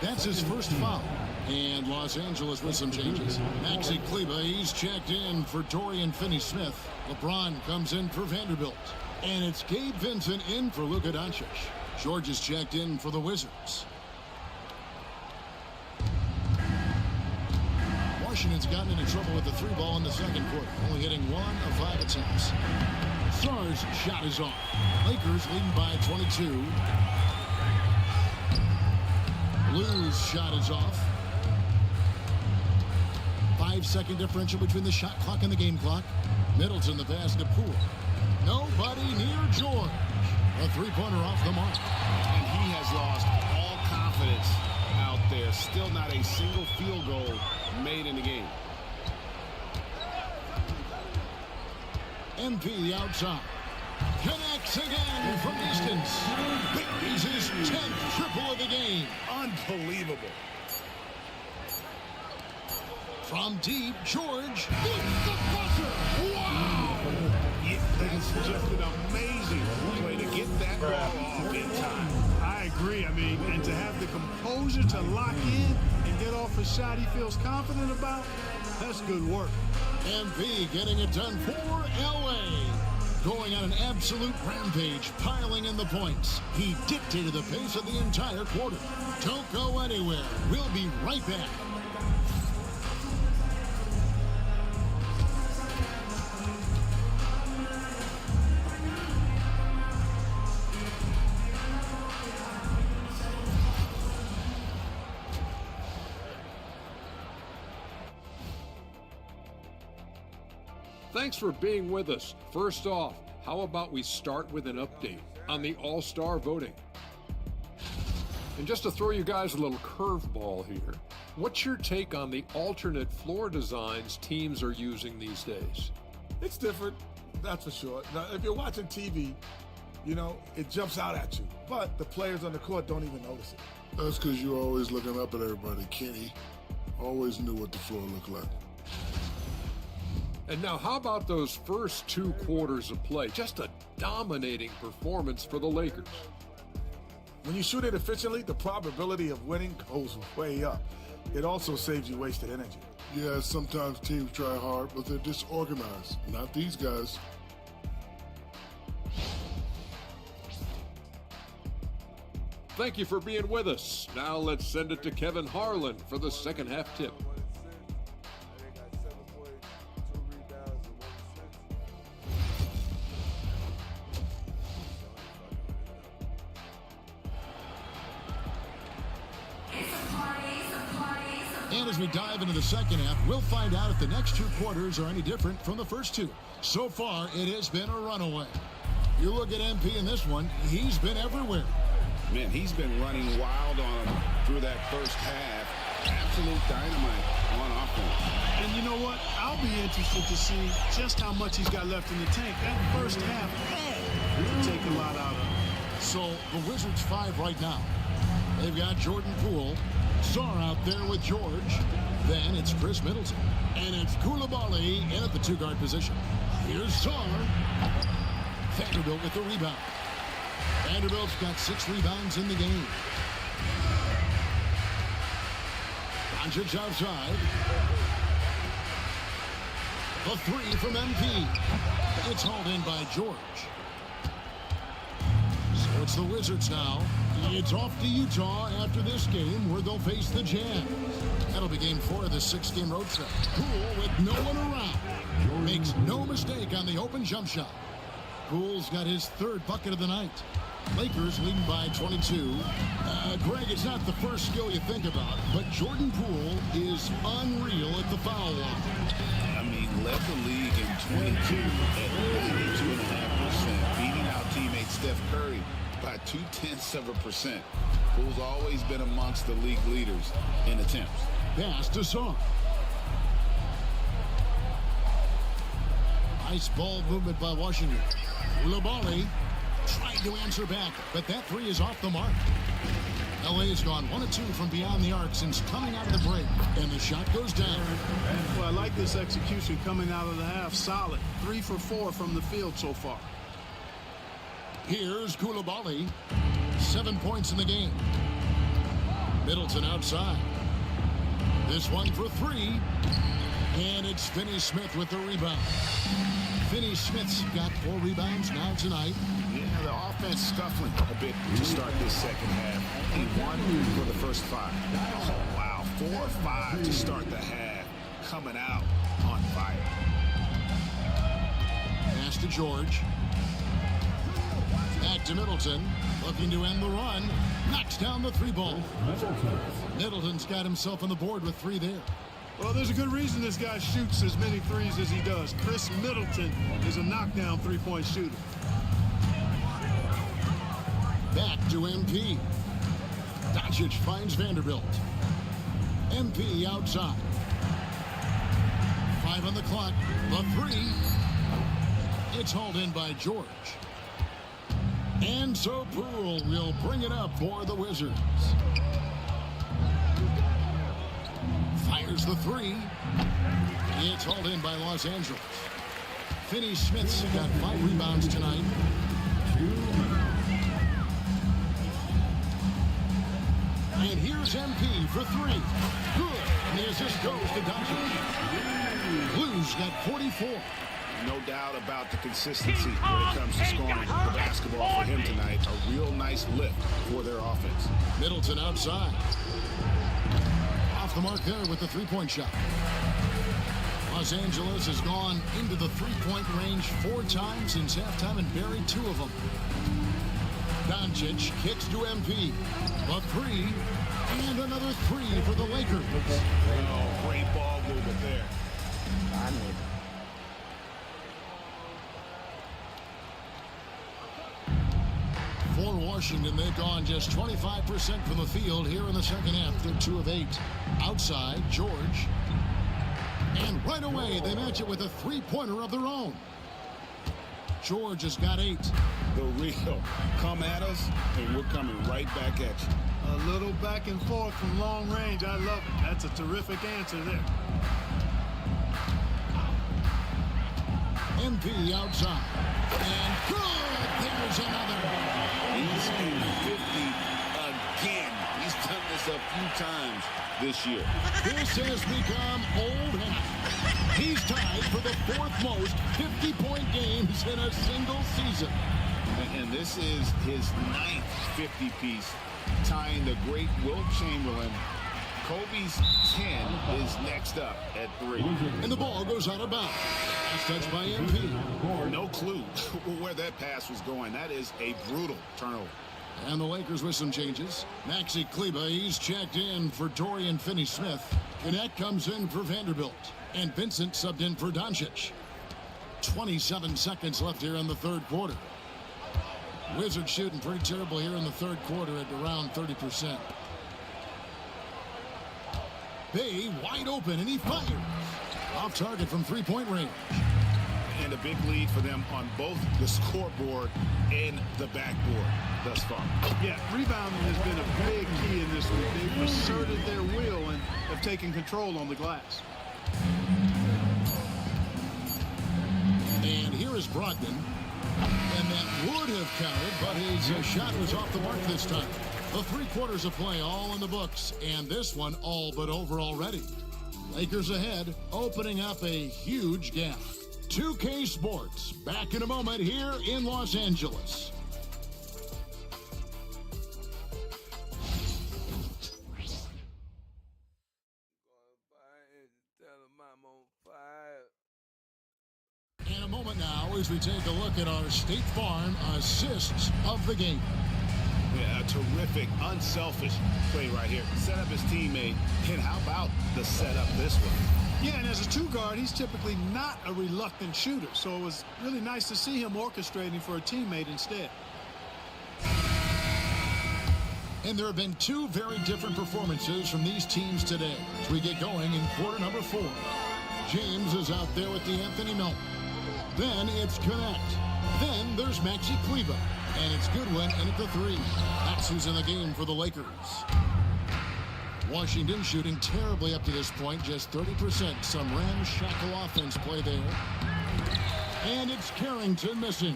That's his first foul. And Los Angeles with some changes. Maxi Kleber, he's checked in for Dorian Finney-Smith. LeBron comes in for Vanderbilt. And it's Gabe Vincent in for Luka Doncic. George is checked in for the Wizards. Washington's gotten into trouble with the three ball in the second quarter, only hitting 1 of 5 attempts. Stars' shot is off. Lakers leading by 22. Blues' shot is off. 5-second differential between the shot clock and the game clock. Middleton the pass to Poole. Nobody near George. A three-pointer off the mark.
And he has lost all confidence out there. Still not a single field goal made in the game.
MP outside. Connects again from distance. Buries his 10th triple of the game.
Unbelievable.
From deep, George hits the buzzer. Wow!
Yeah, that's just an amazing way to get that ball off in time. I agree. I mean, and to have the composure to lock in and get off a shot he feels confident about, that's good work.
MP getting it done for LA. Going on an absolute rampage, piling in the points. He dictated the pace of the entire quarter. Don't go anywhere. We'll be right back.
Thanks for being with us. First off, how about we start with an update on the All-Star voting? And just to throw you guys a little curveball here, what's your take on the alternate floor designs teams are using these days?
It's different, that's for sure. Now, if you're watching TV, you know, it jumps out at you. But the players on the court don't even notice it.
That's because you're always looking up at everybody. Kenny always knew what the floor looked like.
And now, how about those first 2 quarters of play? Just a dominating performance for the Lakers.
When you shoot it efficiently, the probability of winning goes way up. It also saves you wasted energy.
Yeah, sometimes teams try hard, but they're disorganized. Not these guys.
Thank you for being with us. Now let's send it to Kevin Harlan for the second half tip.
And as we dive into the second half, we'll find out if the next 2 quarters are any different from the first 2. So far, it has been a runaway. You look at MP in this one, he's been everywhere.
Man, he's been running wild on him through that first half. Absolute dynamite on offense.
And you know what? I'll be interested to see just how much he's got left in the tank. That first half had to take a lot out of him.
So the Wizards 5 right now. They've got Jordan Poole. Sarr out there with George. Then it's Chris Middleton. And it's Koulibaly in at the 2-guard position. Here's Sarr. Vanderbilt with the rebound. Vanderbilt's got 6 rebounds in the game. Doncic outside. The three from MP. It's hauled in by George. So it's the Wizards now. It's off to Utah after this game where they'll face the Jazz. That'll be game 4 of the 6-game road trip. Poole with no one around. Makes no mistake on the open jump shot. Poole's got his 3rd bucket of the night. Lakers leading by 22. Greg, it's not the first skill you think about, but Jordan Poole is unreal at the foul line.
I mean, led the league in 22 at 82.5%, beating out teammate Steph Curry by 0.2%. Poole's always been amongst the league leaders in attempts.
Pass to Song. Nice ball movement by Washington. Labali tried to answer back, but that 3 is off the mark. LA has gone 1 of 2 from beyond the arc since coming out of the break, and the shot goes down.
Well, I like this execution coming out of the half. Solid. 3 for 4 from the field so far.
Here's Coulibaly. 7 points in the game. Middleton outside. This one for 3. And it's Finney Smith with the rebound. Finney Smith's got 4 rebounds now tonight.
Yeah, the offense scuffling a bit to start this second half. He won for the first 5. Oh, wow. 4 or 5 to start the half. Coming out on fire.
Pass to George. Back to Middleton. Looking to end the run. Knocks down the 3 ball. Middleton's got himself on the board with 3 there.
Well, there's a good reason this guy shoots as many threes as he does. Chris Middleton is a knockdown 3-point shooter.
Back to MP. Doncic finds Vanderbilt. MP outside. 5 on the clock. The 3. It's hauled in by George. And so Poole will bring it up for the Wizards. Fires the 3. It's hauled in by Los Angeles. Finney Smith's got 5 rebounds tonight. And here's MP for 3. Good. And the assist goes to Doncic. Blues got 44.
No doubt about the consistency when it comes to scoring the basketball for him tonight. A real nice lift for their offense.
Middleton outside. Off the mark there with the 3-point shot. Los Angeles has gone into the 3-point range 4 times since halftime and buried 2 of them. Doncic kicks to MP. A 3 and another 3 for the Lakers.
Oh, great ball movement there.
For Washington, they've gone just 25% from the field here in the second half. They're 2 of 8. Outside, George. And right away, they match it with a 3-pointer of their own. George has got 8.
The real. Come at us, and we're coming right back at you.
A little back and forth from long range. I love it. That's a terrific answer there.
MP outside. And good! There's another.
He's in 50 again. He's done this a few times this year.
This has become old hat. He's tied for the 4th most 50-point games in a single season.
And this is his 9th 50-piece, tying the great Wilt Chamberlain. Kobe's 10 is next up at 3.
And the ball goes out of bounds. Last touch by MP.
No clue where that pass was going. That is a brutal turnover.
And the Lakers with some changes. Maxi Kleber, he's checked in for Dorian Finney-Smith. Gannett comes in for Vanderbilt. And Vincent subbed in for Doncic. 27 seconds left here in the 3rd quarter. Wizards shooting pretty terrible here in the 3rd quarter at around 30%. Bay wide open, and he fires. Off target from 3-point range.
And a big lead for them on both the scoreboard and the backboard thus far.
Yeah, rebounding has been a big key in this week. They've asserted their will and have taken control on the glass.
And here is Brogdon. And that would have counted, but his shot was off the mark this time. The 3 quarters of play all in the books, and this one all but over already. Lakers ahead, opening up a huge gap. 2K Sports, back in a moment here in Los Angeles. In a moment now, as we take a look at our State Farm assists of the game.
Yeah, a terrific, unselfish play right here. Set up his teammate, and how about the setup this one?
Yeah, and as a 2-guard, he's typically not a reluctant shooter, so it was really nice to see him orchestrating for a teammate instead.
And there have been 2 very different performances from these teams today as we get going in quarter number 4. James is out there with the Anthony Melton. Then it's Connect. Then there's Maxi Kleba. And it's Goodwin in at the 3. That's who's in the game for the Lakers. Washington shooting terribly up to this point, just 30%. Some ramshackle offense play there. And it's Carrington missing.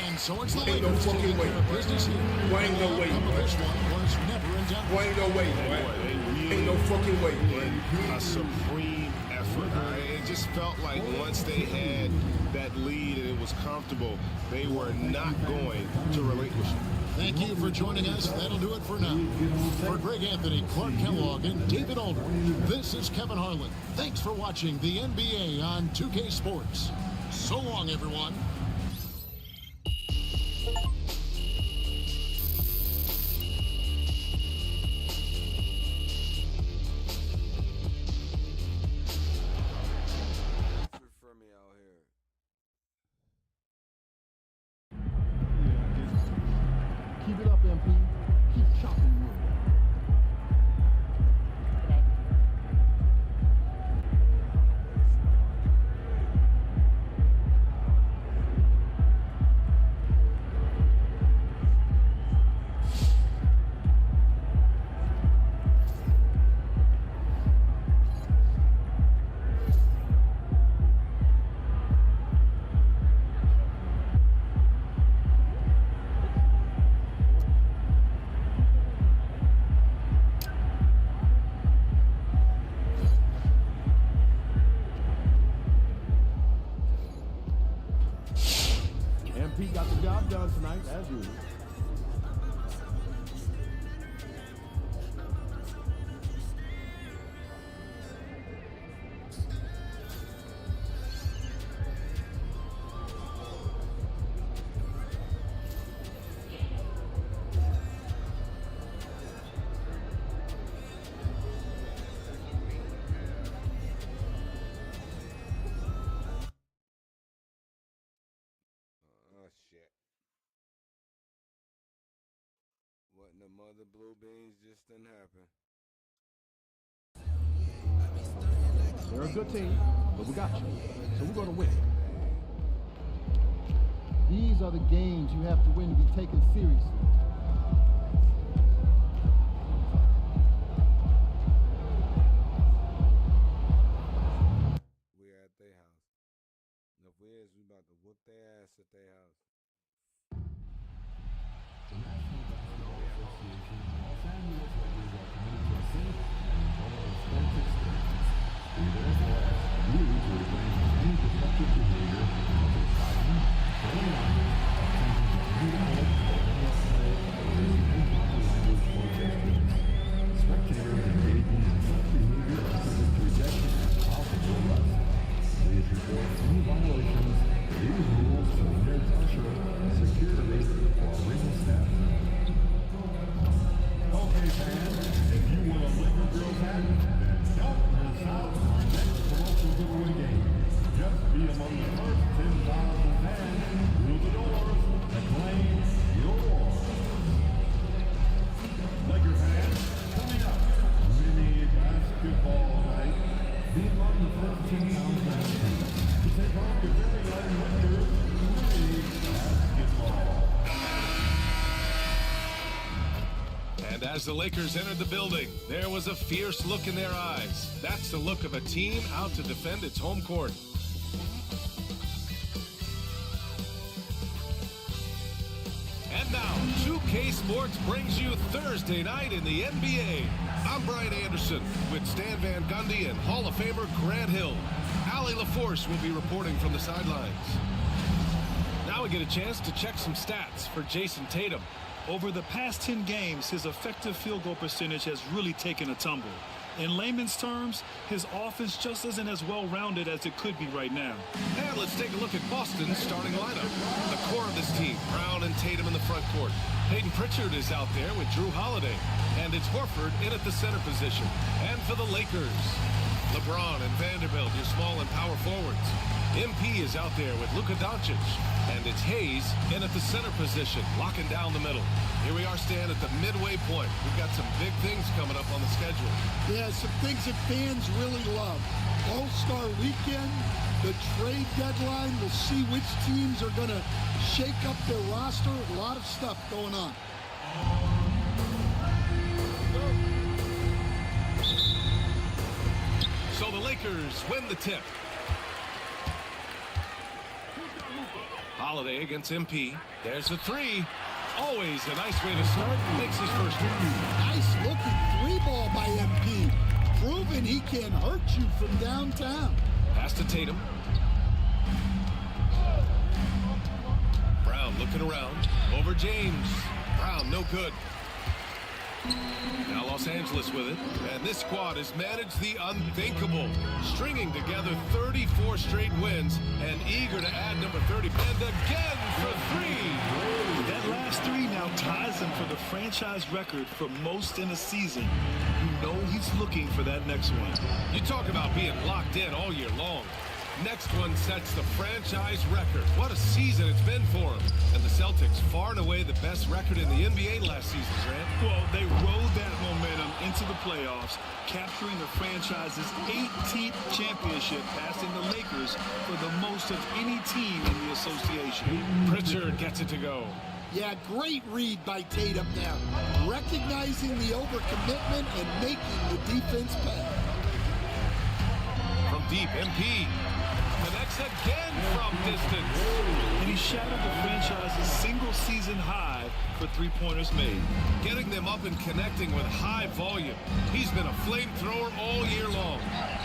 And so it's the Lakers taking care of business here.
Ain't no way.
This one was never in doubt.
Ain't no way. Ain't no fucking way.
A supreme effort. It just felt like once they had that lead and it was comfortable, they were not going to relinquish it.
Thank you for joining us. That'll do it for now. For Greg Anthony, Clark Kellogg, and David Aldridge, this is Kevin Harlan. Thanks for watching the NBA on 2K Sports. So long, everyone.
Keep it up, MP. Keep chopping wood. MP got the job done tonight, as usual.
What in the mother blue beans just didn't happen.
They're a good team, but we got you. So we're going to win. These are the games you have to win to be taken seriously.
We at their house. And if we is, we about to whoop their ass at their house.
And as the Lakers entered the building, there was a fierce look in their eyes. That's the look of a team out to defend its home court. 2K Sports brings you Thursday night in the NBA. I'm Brian Anderson with Stan Van Gundy and Hall of Famer Grant Hill. Allie LaForce will be reporting from the sidelines. Now we get a chance to check some stats for Jason Tatum.
Over the past 10 games, his effective field goal percentage has really taken a tumble. In layman's terms, his offense just isn't as well-rounded as it could be right now.
And let's take a look at Boston's starting lineup. The core of this team, Brown and Tatum in the front court. Peyton Pritchard is out there with Drew Holiday. And it's Horford in at the center position. And for the Lakers, LeBron and Vanderbilt, your small and power forwards. MP is out there with Luka Doncic. And it's Hayes in at the center position, locking down the middle. Here we are, Stan, at the midway point. We've got some big things coming up on the schedule.
Yeah, some things that fans really love. All-Star Weekend, the trade deadline. We'll see which teams are going to shake up their roster. A lot of stuff going on.
So the Lakers win the tip. Holiday against MP. There's the three. Always a nice way to start. Makes his first one.
Nice looking three ball by MP. Proving he can hurt you from downtown.
Pass to Tatum. Brown looking around. Over James. Brown no good. Now Los Angeles with it. And this squad has managed the unthinkable. Stringing together 34 straight wins and eager to add number 30. And again for three.
That last three now ties him for the franchise record for most in a season. You know he's looking for that next one.
You talk about being locked in all year long. Next one sets the franchise record. What a season it's been for him. And the Celtics far and away the best record in the NBA last season, Grant.
Well, they rode that momentum into the playoffs, capturing the franchise's 18th championship, passing the Lakers for the most of any team in the association.
Pritchard gets it to go.
Yeah, great read by Tatum there. Recognizing the overcommitment and making the defense pay.
From deep, MP connects again from distance.
And he shattered the franchise's single-season high for three-pointers made.
Getting them up and connecting with high volume. He's been a flamethrower all year long.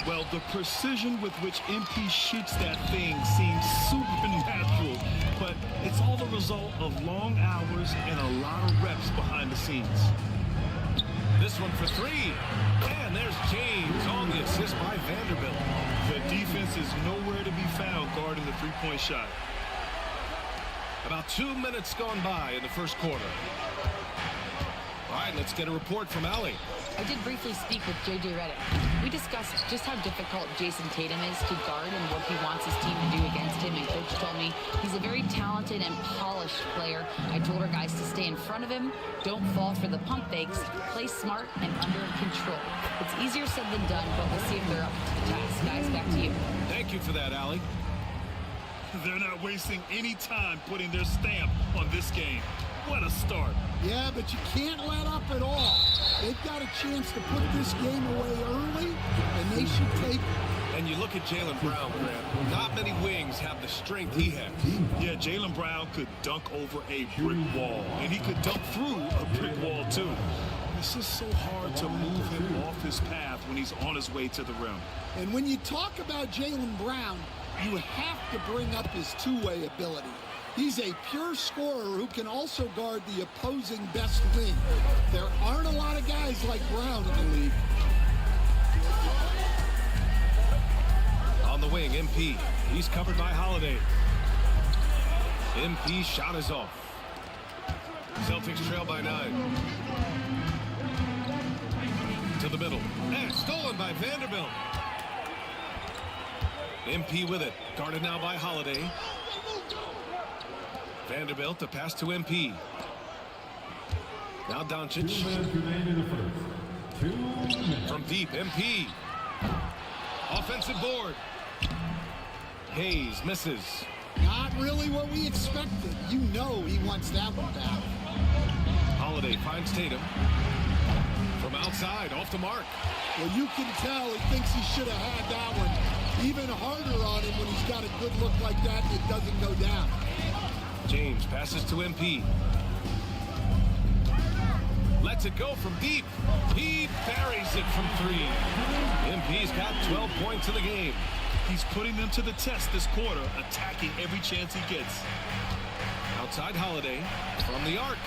Well, the precision with which MP shoots that thing seems supernatural, but it's all the result of long hours and a lot of reps behind the scenes.
This one for three. And there's James on the assist by Vanderbilt.
The defense is nowhere to be found guarding the three-point shot.
About 2 minutes gone by in the first quarter. All right, let's get a report from Allie.
I did briefly speak with J.J. Redick. We discussed just how difficult Jason Tatum is to guard and what he wants his team to do against him. And Coach told me he's a very talented and polished player. I told our guys to stay in front of him, don't fall for the pump fakes, play smart and under control. It's easier said than done, but we'll see if they're up to the task. Guys, back to you.
Thank you for that, Allie.
They're not wasting any time putting their stamp on this game. What a start.
Yeah, but you can't let up at all. They've got a chance to put this game away early, and they should take it.
And you look at Jaylen Brown, Grant. Not many wings have the strength he has.
Yeah, Jaylen Brown could dunk over a brick wall, and he could dunk through a brick wall, too. It's just so hard to move him off his path when he's on his way to the rim.
And when you talk about Jaylen Brown, you have to bring up his two-way ability. He's a pure scorer who can also guard the opposing best wing. There aren't a lot of guys like Brown in the league.
On the wing, MP. He's covered by Holiday. MP's shot is off. Celtics trail by 9. To the middle. And stolen by Vanderbilt. MP with it. Guarded now by Holiday. Vanderbilt, the pass to MP. Now Doncic. From deep, MP. Offensive board. Hayes misses.
Not really what we expected. You know he wants that one back.
Holiday finds Tatum. From outside, off the mark.
Well, you can tell he thinks he should have had that one. Even harder on him when he's got a good look like that and it doesn't go down.
James passes to MP. Lets it go from deep. He buries it from 3. MP's got 12 points in the game.
He's putting them to the test this quarter, attacking every chance he gets.
Outside Holiday from the arc.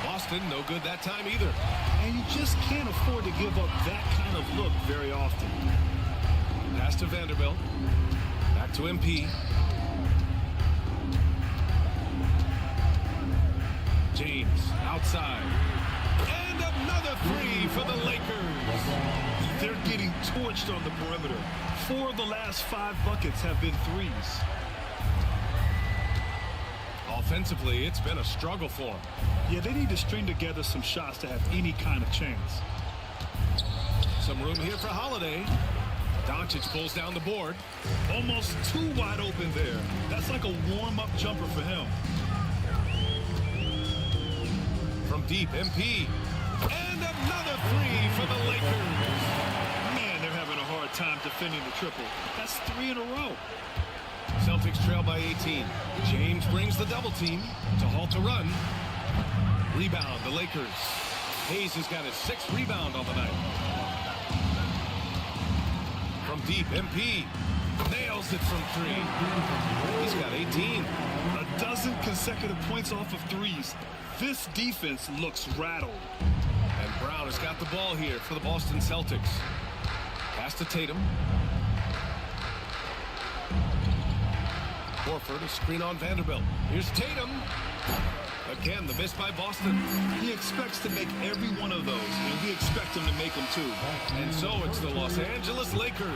Boston, no good that time either.
And you just can't afford to give up that kind of look very often.
Pass to Vanderbilt. Back to MP. James outside. And another 3 for the Lakers.
They're getting torched on the perimeter. 4 of the last 5 buckets have been 3s.
Offensively, it's been a struggle for them.
Yeah, they need to string together some shots to have any kind of chance.
Some room here for Holiday. Doncic pulls down the board.
Almost too wide open there. That's like a warm-up jumper for him.
From deep, MP. And another 3 for the Lakers.
Man, they're having a hard time defending the triple. That's 3 in a row.
Celtics trail by 18. James brings the double team to halt the run. Rebound, the Lakers. Hayes has got his 6th rebound on the night. From deep, MP nails it from 3. He's got 18.
A dozen consecutive points off of 3s. This defense looks rattled.
And Brown has got the ball here for the Boston Celtics. Pass to Tatum. Horford, a screen on Vanderbilt. Here's Tatum. Again, the miss by Boston.
He expects to make every one of those, and we expect him to make them too.
And so it's the Los Angeles Lakers.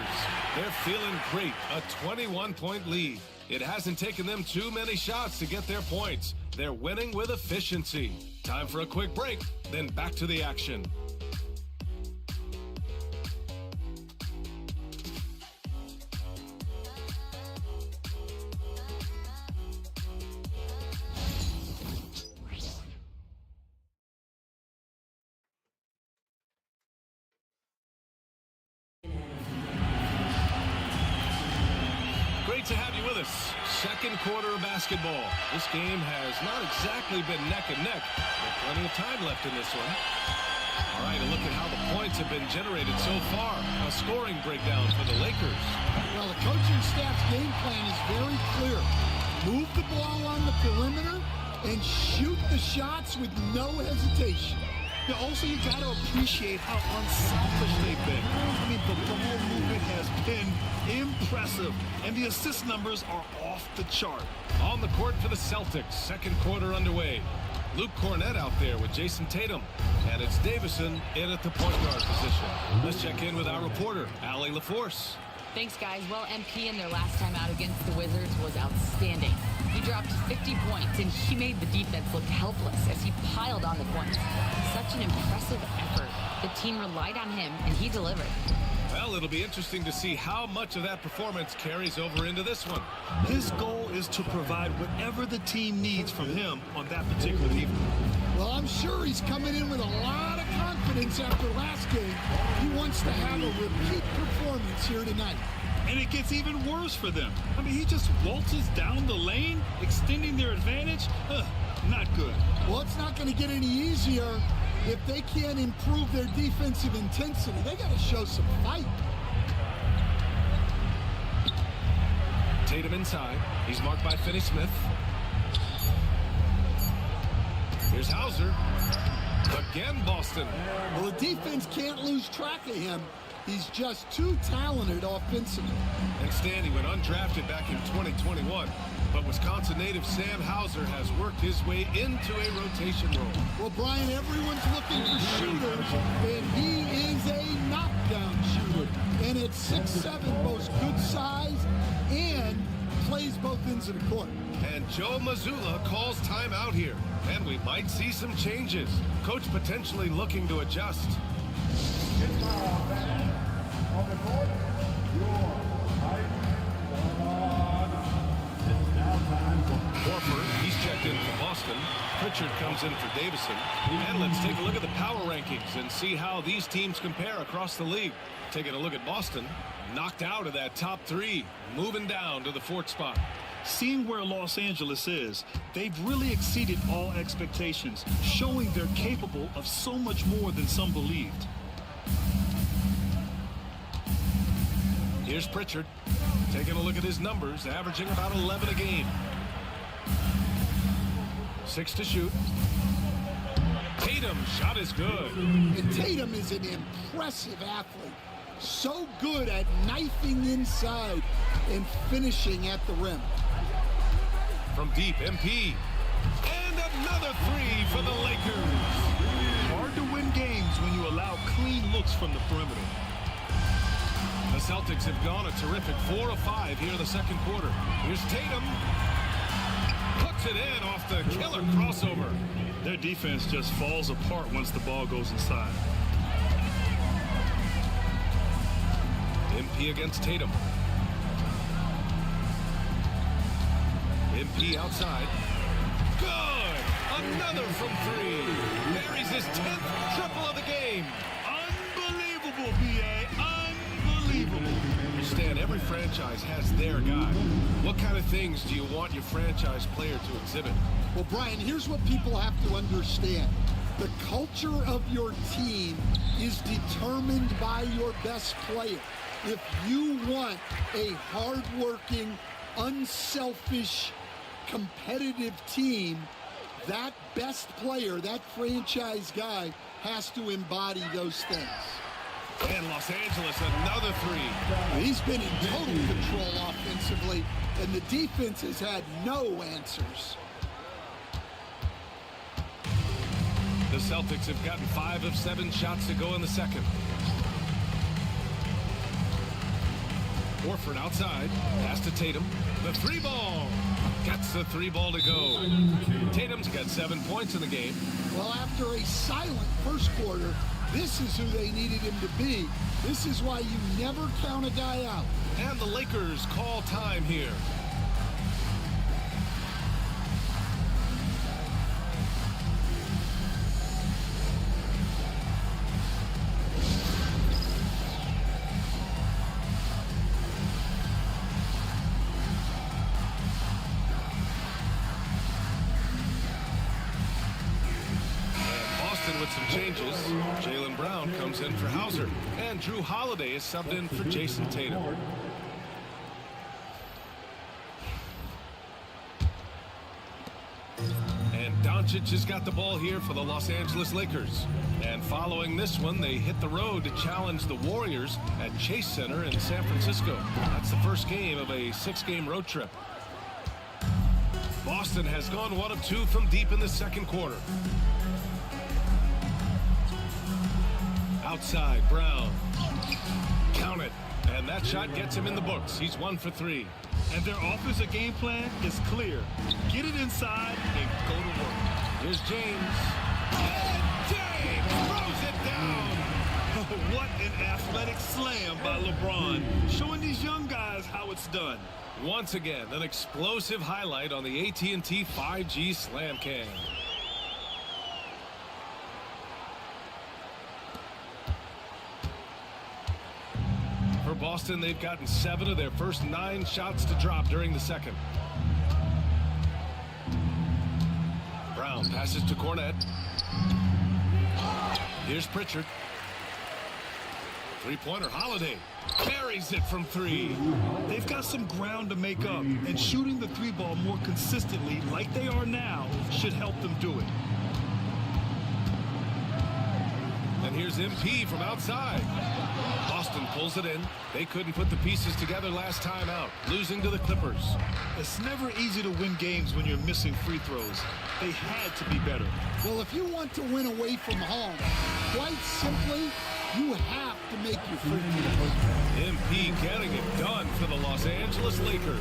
They're feeling great, a 21-point lead. It hasn't taken them too many shots to get their points. They're winning with efficiency. Time for a quick break, then back to the action. To have you with us. Second quarter of basketball. This game has not exactly been neck and neck, but plenty of time left in this one. All right, a look at how the points have been generated so far. A scoring breakdown for the Lakers.
Well, the coaching staff's game plan is very clear. Move the ball on the perimeter and shoot the shots with no hesitation.
Yeah, also, you got to appreciate how unselfish they've been. I mean, the ball movement has been impressive, and the assist numbers are off the chart.
On the court for the Celtics, second quarter underway. Luke Cornett out there with Jason Tatum, and it's Davison in at the point guard position. Let's check in with our reporter, Allie LaForce.
Thanks, guys. Well, MP in their last time out against the Wizards was outstanding. He dropped 50 points, and he made the defense look helpless as he piled on the points. Such an impressive effort. The team relied on him, and he delivered.
Well, it'll be interesting to see how much of that performance carries over into this one.
His goal is to provide whatever the team needs from him on that particular evening.
Well, I'm sure he's coming in with a lot of confidence after last game. He wants to have a repeat performance here tonight.
And it gets even worse for them. I mean, he just waltzes down the lane, extending their advantage. Not good.
Well, it's not going to get any easier if they can't improve their defensive intensity. They got to show some fight.
Tatum inside. He's marked by Finney-Smith. Here's Hauser. Again, Boston.
Well, the defense can't lose track of him. He's just too talented offensively.
And Standy went undrafted back in 2021. But Wisconsin native Sam Hauser has worked his way into a rotation role.
Well, Brian, everyone's looking for shooters, and he is a knockdown shooter. And at 6'7", boasts good size and plays both ends of the court.
And Joe Mazzulla calls timeout here. And we might see some changes. Coach potentially looking to adjust.
On the court,
Horford, he's checked in for Boston. Pritchard comes in for Davison. And let's take a look at the power rankings and see how these teams compare across the league. Taking a look at Boston, knocked out of that top 3, moving down to the 4th spot.
Seeing where Los Angeles is, they've really exceeded all expectations, showing they're capable of so much more than some believed.
Here's Pritchard, taking a look at his numbers, averaging about 11 a game. 6 to shoot. Tatum's shot is good.
And Tatum is an impressive athlete. So good at knifing inside and finishing at the rim.
From deep, MP. And another three for the Lakers.
Hard to win games when you allow clean looks from the perimeter.
The Celtics have gone a terrific 4 of 5 here in the second quarter. Here's Tatum. Puts it in off the killer crossover.
Their defense just falls apart once the ball goes inside.
MP against Tatum. MP outside. Good! Another from 3. Buries his 10th triple of the game.
Unbelievable, B.A. Unbelievable.
Stan, every franchise has their guy. What kind of things do you want your franchise player to exhibit?
Well, Brian, here's what people have to understand. The culture of your team is determined by your best player. If you want a hardworking, unselfish, competitive team, that best player, that franchise guy, has to embody those things.
And Los Angeles, another 3.
He's been in total control offensively, and the defense has had no answers.
The Celtics have gotten 5 of 7 shots to go in the second. Horford outside, pass to Tatum. The 3-ball. Gets the 3-ball to go. Tatum's got 7 points in the game.
Well, after a silent first quarter, this is who they needed him to be. This is why you never count a guy out.
And the Lakers call time here. With some changes, Jaylen Brown comes in for Hauser, and Drew Holiday is subbed in for Jason Tatum. And Doncic has got the ball here for the Los Angeles Lakers. And following this one, they hit the road to challenge the Warriors at Chase Center in San Francisco. That's the first game of a 6-game road trip. Boston has gone 1 of 2 from deep in the second quarter. Outside, Brown. Count it. And that shot gets him in the books. He's 1 for 3.
And their offensive game plan is clear. Get it inside and go to work.
Here's James. And James throws it down.
What an athletic slam by LeBron, showing these young guys how it's done.
Once again, an explosive highlight on the AT&T 5G Slam Cam. For Boston, they've gotten 7 of their first 9 shots to drop during the second. Brown passes to Cornette. Here's Pritchard. 3-pointer, Holiday. Carries it from 3.
They've got some ground to make up, and shooting the 3-ball more consistently, like they are now, should help them do it.
And here's MP from outside. Boston pulls it in. They couldn't put the pieces together last time out, losing to the Clippers.
It's never easy to win games when you're missing free throws. They had to be better.
Well, if you want to win away from home, quite simply, you have to make your free throws.
MP getting it done for the Los Angeles Lakers.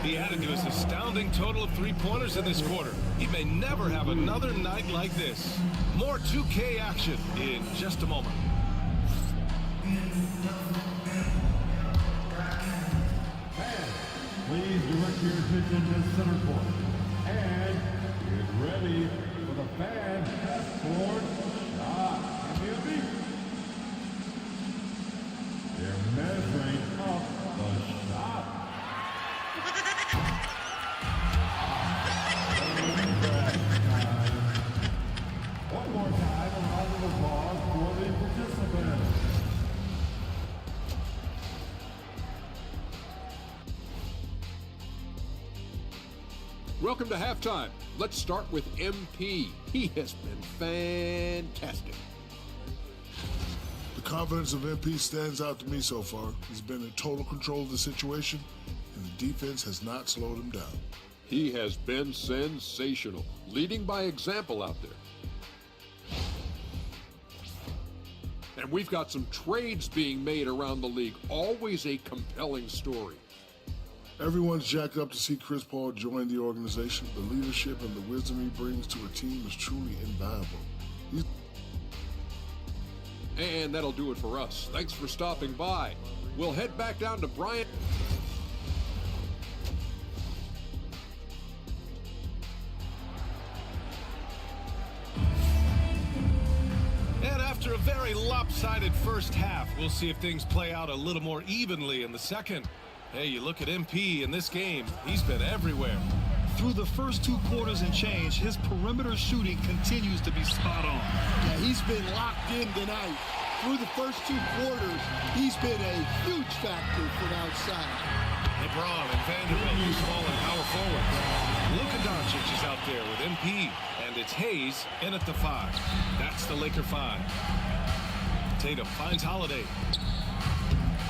He added to his astounding total of 3-pointers in this quarter. He may never have another night like this. More 2K action in just a moment.
Please direct your attention to center court and get ready for the fan court shot. They're measuring up the shot.
Welcome to halftime. Let's start with MP. He has been fantastic.
The confidence of MP stands out to me so far. He's been in total control of the situation, and the defense has not slowed him down.
He has been sensational, leading by example out there. And we've got some trades being made around the league. Always a compelling story.
Everyone's jacked up to see Chris Paul join the organization. The leadership and the wisdom he brings to a team is truly invaluable.
And that'll do it for us. Thanks for stopping by. We'll head back down to Bryant.
And after a very lopsided first half, we'll see if things play out a little more evenly in the second. Hey, you look at MP in this game, he's been everywhere.
Through the first 2 quarters and change, his perimeter shooting continues to be spot on.
Yeah, he's been locked in tonight. Through the first 2 quarters, he's been a huge factor from outside.
LeBron and Vanderbilt, two small and power forwards. Luka Doncic is out there with MP, and it's Hayes in at the 5. That's the Laker 5. Tatum finds Holiday.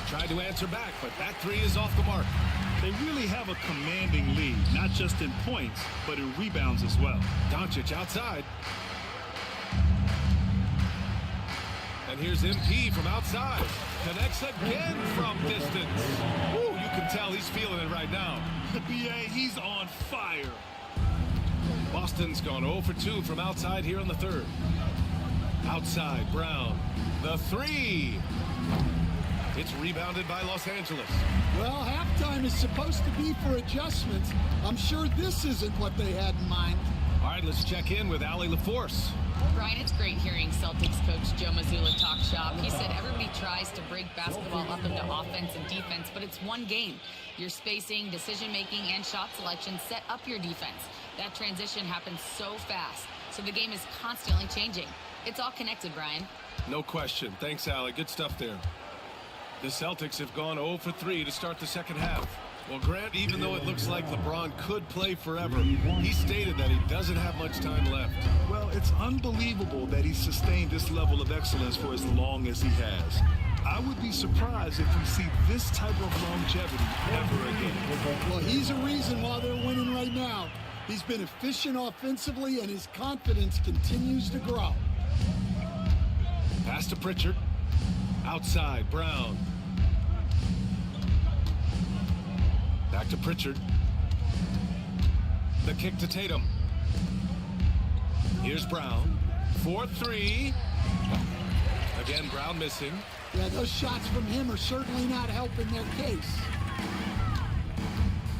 Tried to answer back, but that 3 is off the mark.
They really have a commanding lead, not just in points, but in rebounds as well.
Doncic outside. And here's MP from outside. Connects again from distance. Woo, you can tell he's feeling it right now.
BA, he's on fire.
Boston's gone 0 for 2 from outside here in the third. Outside, Brown. The 3. It's rebounded by Los Angeles.
Well, halftime is supposed to be for adjustments. I'm sure this isn't what they had in mind.
All right, let's check in with Allie LaForce.
Brian, it's great hearing Celtics coach Joe Mazzulla talk shop. He said everybody tries to break basketball up into offense and defense, but it's one game. Your spacing, decision-making, and shot selection set up your defense. That transition happens so fast, so the game is constantly changing. It's all connected, Brian.
No question. Thanks, Allie. Good stuff there. The Celtics have gone 0 for 3 to start the second half. Well, Grant, even though it looks like LeBron could play forever, he stated that he doesn't have much time left.
Well, it's unbelievable that he's sustained this level of excellence for as long as he has. I would be surprised if we see this type of longevity ever again.
Well, he's a reason why they're winning right now. He's been efficient offensively, and his confidence continues to grow.
Pass to Pritchard. Outside, Brown. Back to Pritchard. The kick to Tatum. Here's Brown. 4-3. Again, Brown missing.
Yeah, those shots from him are certainly not helping their case.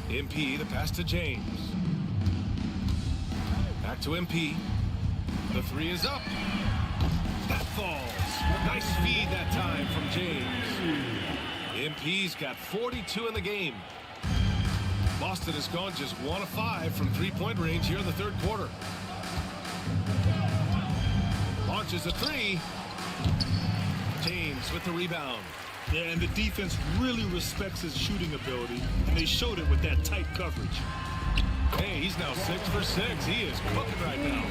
MP, the pass to James. Back to MP. The 3 is up. That falls. Nice feed that time from James. MP's got 42 in the game. Boston has gone just 1 of 5 from three-point range here in the third quarter. Launches a 3. James with the rebound.
Yeah, and the defense really respects his shooting ability, and they showed it with that tight coverage.
Hey, he's now 6 for 6. He is cooking right now.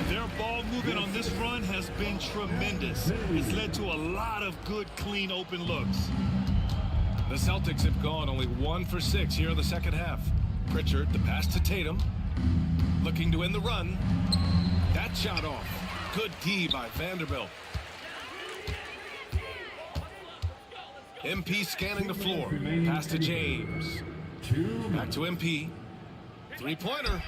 Their ball movement on this run has been tremendous. It's led to a lot of good, clean, open looks.
The Celtics have gone only 1 for 6 here in the second half. Pritchard, the pass to Tatum. Looking to end the run. That shot off. Good D by Vanderbilt. MP scanning the floor. Pass to James. Back to MP. Three-pointer.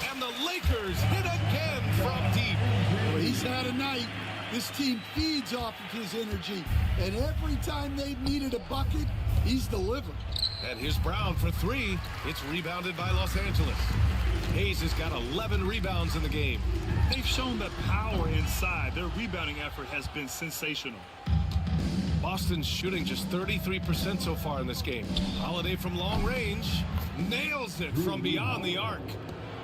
And the Lakers hit again from deep.
Well, he's had a night. This team feeds off of his energy. And every time they've needed a bucket, he's delivered.
And here's Brown for 3. It's rebounded by Los Angeles. Hayes has got 11 rebounds in the game.
They've shown that power inside. Their rebounding effort has been sensational.
Boston's shooting just 33% so far in this game. Holiday from long range. Nails it from beyond the arc.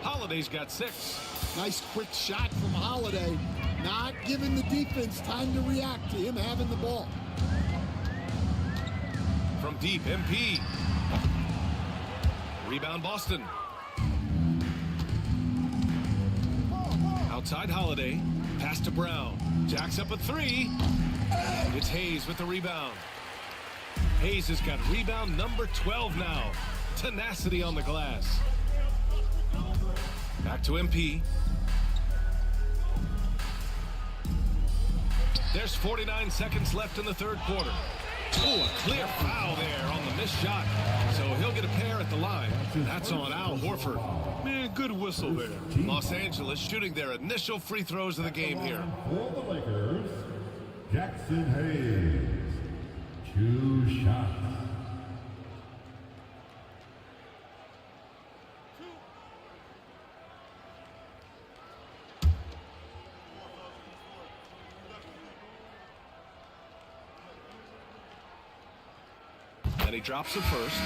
Holiday's got 6.
Nice quick shot from Holiday. Not giving the defense time to react to him having the ball.
From deep, MP. Rebound Boston. Outside Holiday. Pass to Brown. Jacks up a three. It's Hayes with the rebound. Hayes has got rebound number 12 now. Tenacity on the glass. Back to MP. There's 49 seconds left in the third quarter. Oh, a clear foul there on the missed shot. So he'll get a pair at the line. That's on Al Horford.
Man, good whistle there.
Los Angeles shooting their initial free throws of the game here.
For the Lakers, Jackson Hayes. 2 shots.
And he drops it first.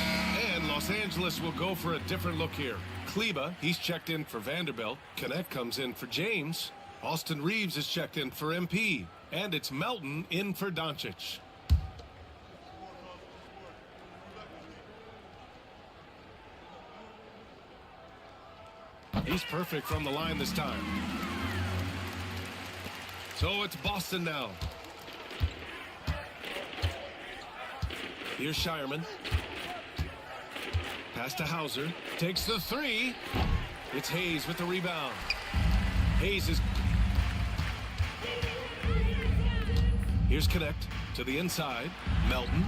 And Los Angeles will go for a different look here. Kleba, he's checked in for Vanderbilt. Connect comes in for James. Austin Reeves is checked in for MP. And it's Melton in for Doncic. He's perfect from the line this time. So it's Boston now. Here's Shireman. Pass to Hauser. Takes the three. It's Hayes with the rebound. Hayes is... Here's Connect to the inside. Melton.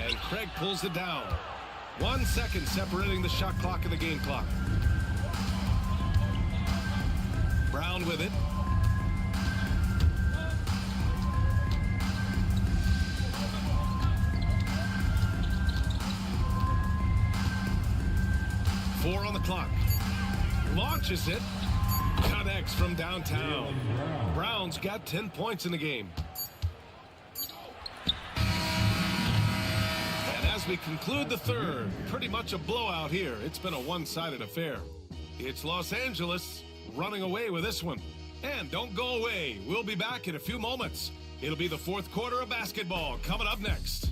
And Craig pulls it down. 1 second separating the shot clock and the game clock. Brown with it. Four on the clock. Launches it. Connects from downtown. Brown's got 10 points in the game. And as we conclude the third, pretty much a blowout here. It's been a one-sided affair. It's Los Angeles running away with this one. And don't go away. We'll be back in a few moments. It'll be the fourth quarter of basketball coming up next.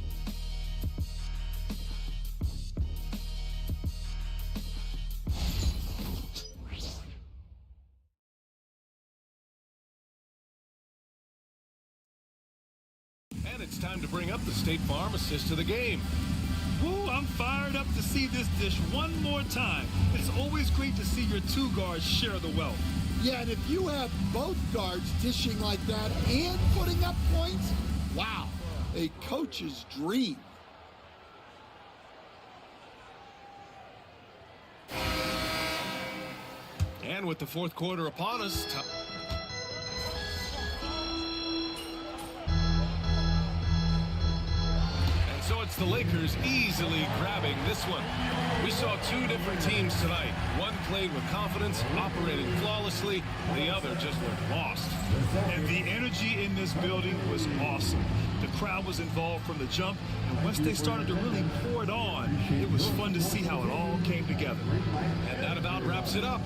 And it's time to bring up the State Farm assist to the game.
Woo, I'm fired up to see this dish one more time. It's always great to see your two guards share the wealth.
Yeah, and if you have both guards dishing like that and putting up points, wow, a coach's dream.
And with the fourth quarter upon us, so it's the Lakers easily grabbing this one. We saw two different teams tonight. One played with confidence, operating flawlessly. The other just looked lost.
And the energy in this building was awesome. The crowd was involved from the jump, and once they started to really pour it on, it was fun to see how it all came together.
And that about wraps it up.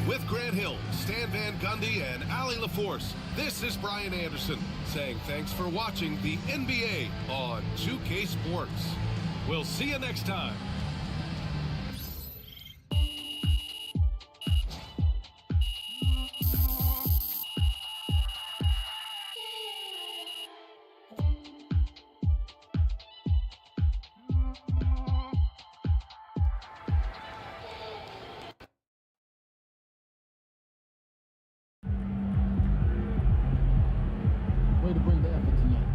With Grant Hill, Stan Van Gundy, and Allie LaForce, this is Brian Anderson saying thanks for watching the NBA on 2K Sports. We'll see you next time.
Way to bring the effort tonight.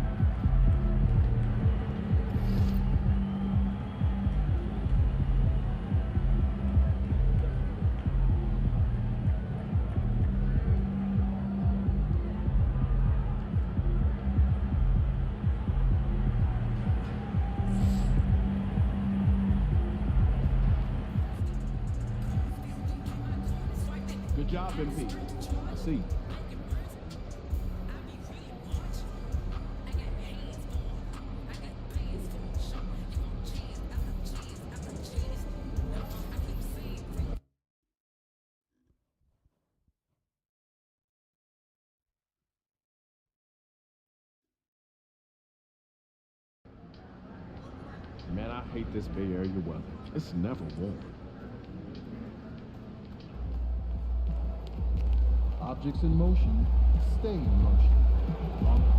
Good job, MP. I see.
Man, I hate this Bay Area weather. It's never warm.
Objects in motion stay in motion. Longer.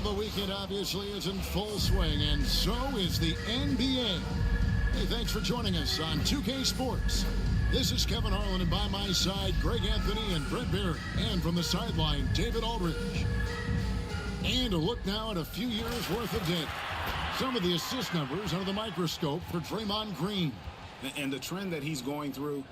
The weekend obviously is in full swing, and so is the NBA. Hey, thanks for joining us on 2K Sports. This is Kevin Harlan, and by my side, Greg Anthony and Brent Barry, and from the sideline, David Aldridge. And a look now at a few years' worth of data. Some of the assist numbers under the microscope for Draymond Green.
And the trend that he's going through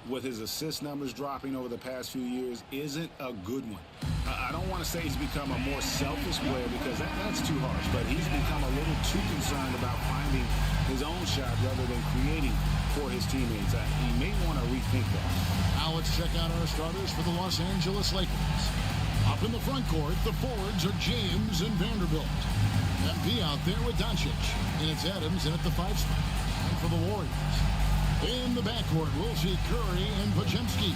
with his assist numbers dropping over the past few years isn't a good one. I don't want to say he's become a more selfish player because that's too harsh, but he's become a little too concerned about finding his own shot rather than creating for his teammates. He may want to rethink that.
Now let's check out our starters for the Los Angeles Lakers. Up in the front court, the forwards are James and Vanderbilt. MP out there with Doncic, and it's Adams in at the 5 spot. And for the Warriors, in the backcourt, we'll see Curry and Podziemski.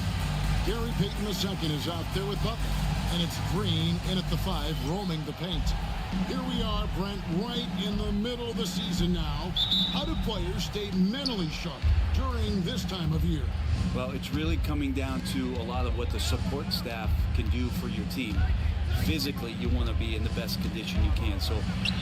Gary Payton II is out there with Butler. And it's Green in at the 5, roaming the paint. Here we are, Brent, right in the middle of the season now. How do players stay mentally sharp during this time of year?
Well, it's really coming down to a lot of what the support staff can do for your team. Physically, you want to be in the best condition you can. So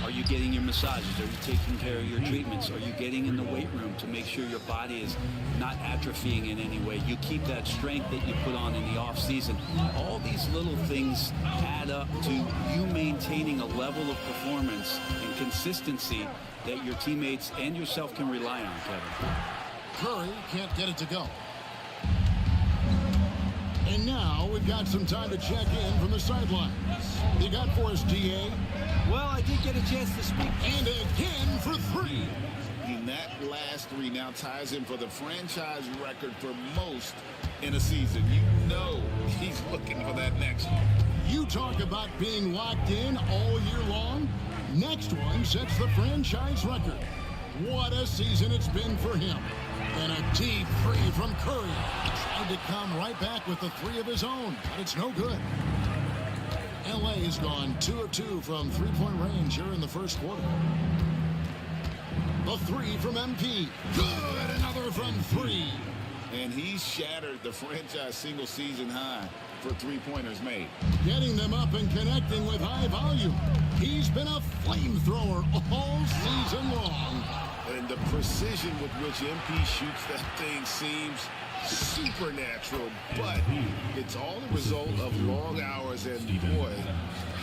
are you getting your massages? Are you taking care of your treatments? Are you getting in the weight room to make sure your body is not atrophying in any way? You keep that strength that you put on in the off season. All these little things add up to you maintaining a level of performance and consistency that your teammates and yourself can rely on, Kevin.
Curry can't get it to go. And now we've got some time to check in from the sidelines. You got for us, DA?
Well, I did get a chance to speak.
And again for 3.
And that last 3 now ties him for the franchise record for most in a season. You know he's looking for that next one.
You talk about being locked in all year long. Next one sets the franchise record. What a season it's been for him. And a deep 3 from Curry. Tried to come right back with the 3 of his own, but it's no good. LA has gone 2 of 2 from three-point range here in the first quarter. The 3 from MP. Good, another from 3.
And he shattered the franchise single-season high for three-pointers made.
Getting them up and connecting with high volume. He's been a flamethrower all season long.
And the precision with which MP shoots that thing seems supernatural, but it's all the result of long hours, and boy,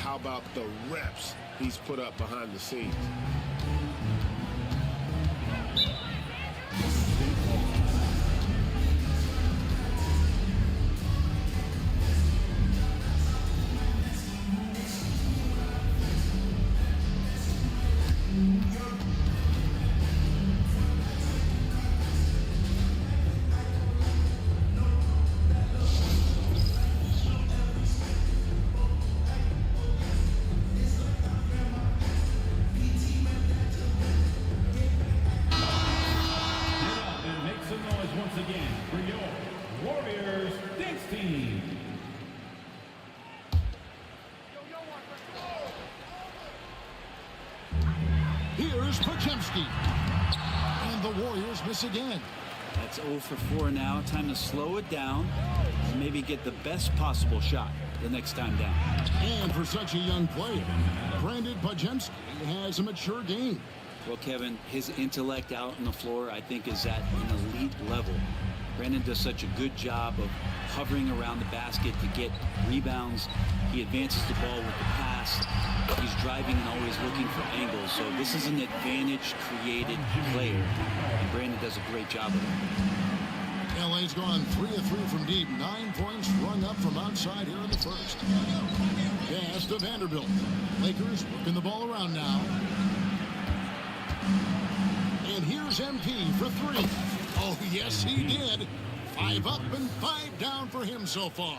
how about the reps he's put up behind the scenes.
Here's Podziemski. And the Warriors miss again.
That's 0 for 4 now. Time to slow it down and maybe get the best possible shot. the next time down.
And for such a young player, Brandon Pajemski has a mature game.
Well, Kevin, his intellect out on the floor, I think, is at an elite level. Brandon does such a good job of hovering around the basket to get rebounds. He advances the ball with the pass. He's driving and always looking for angles. So this is an advantage-created player, and Brandon does a great job of it.
LA's gone 3 of 3 from deep. 9 points rung up from outside here in the first. Pass to Vanderbilt. Lakers working the ball around now. And here's MP for 3. Oh, yes, he did. 5 up and 5 down for him so far.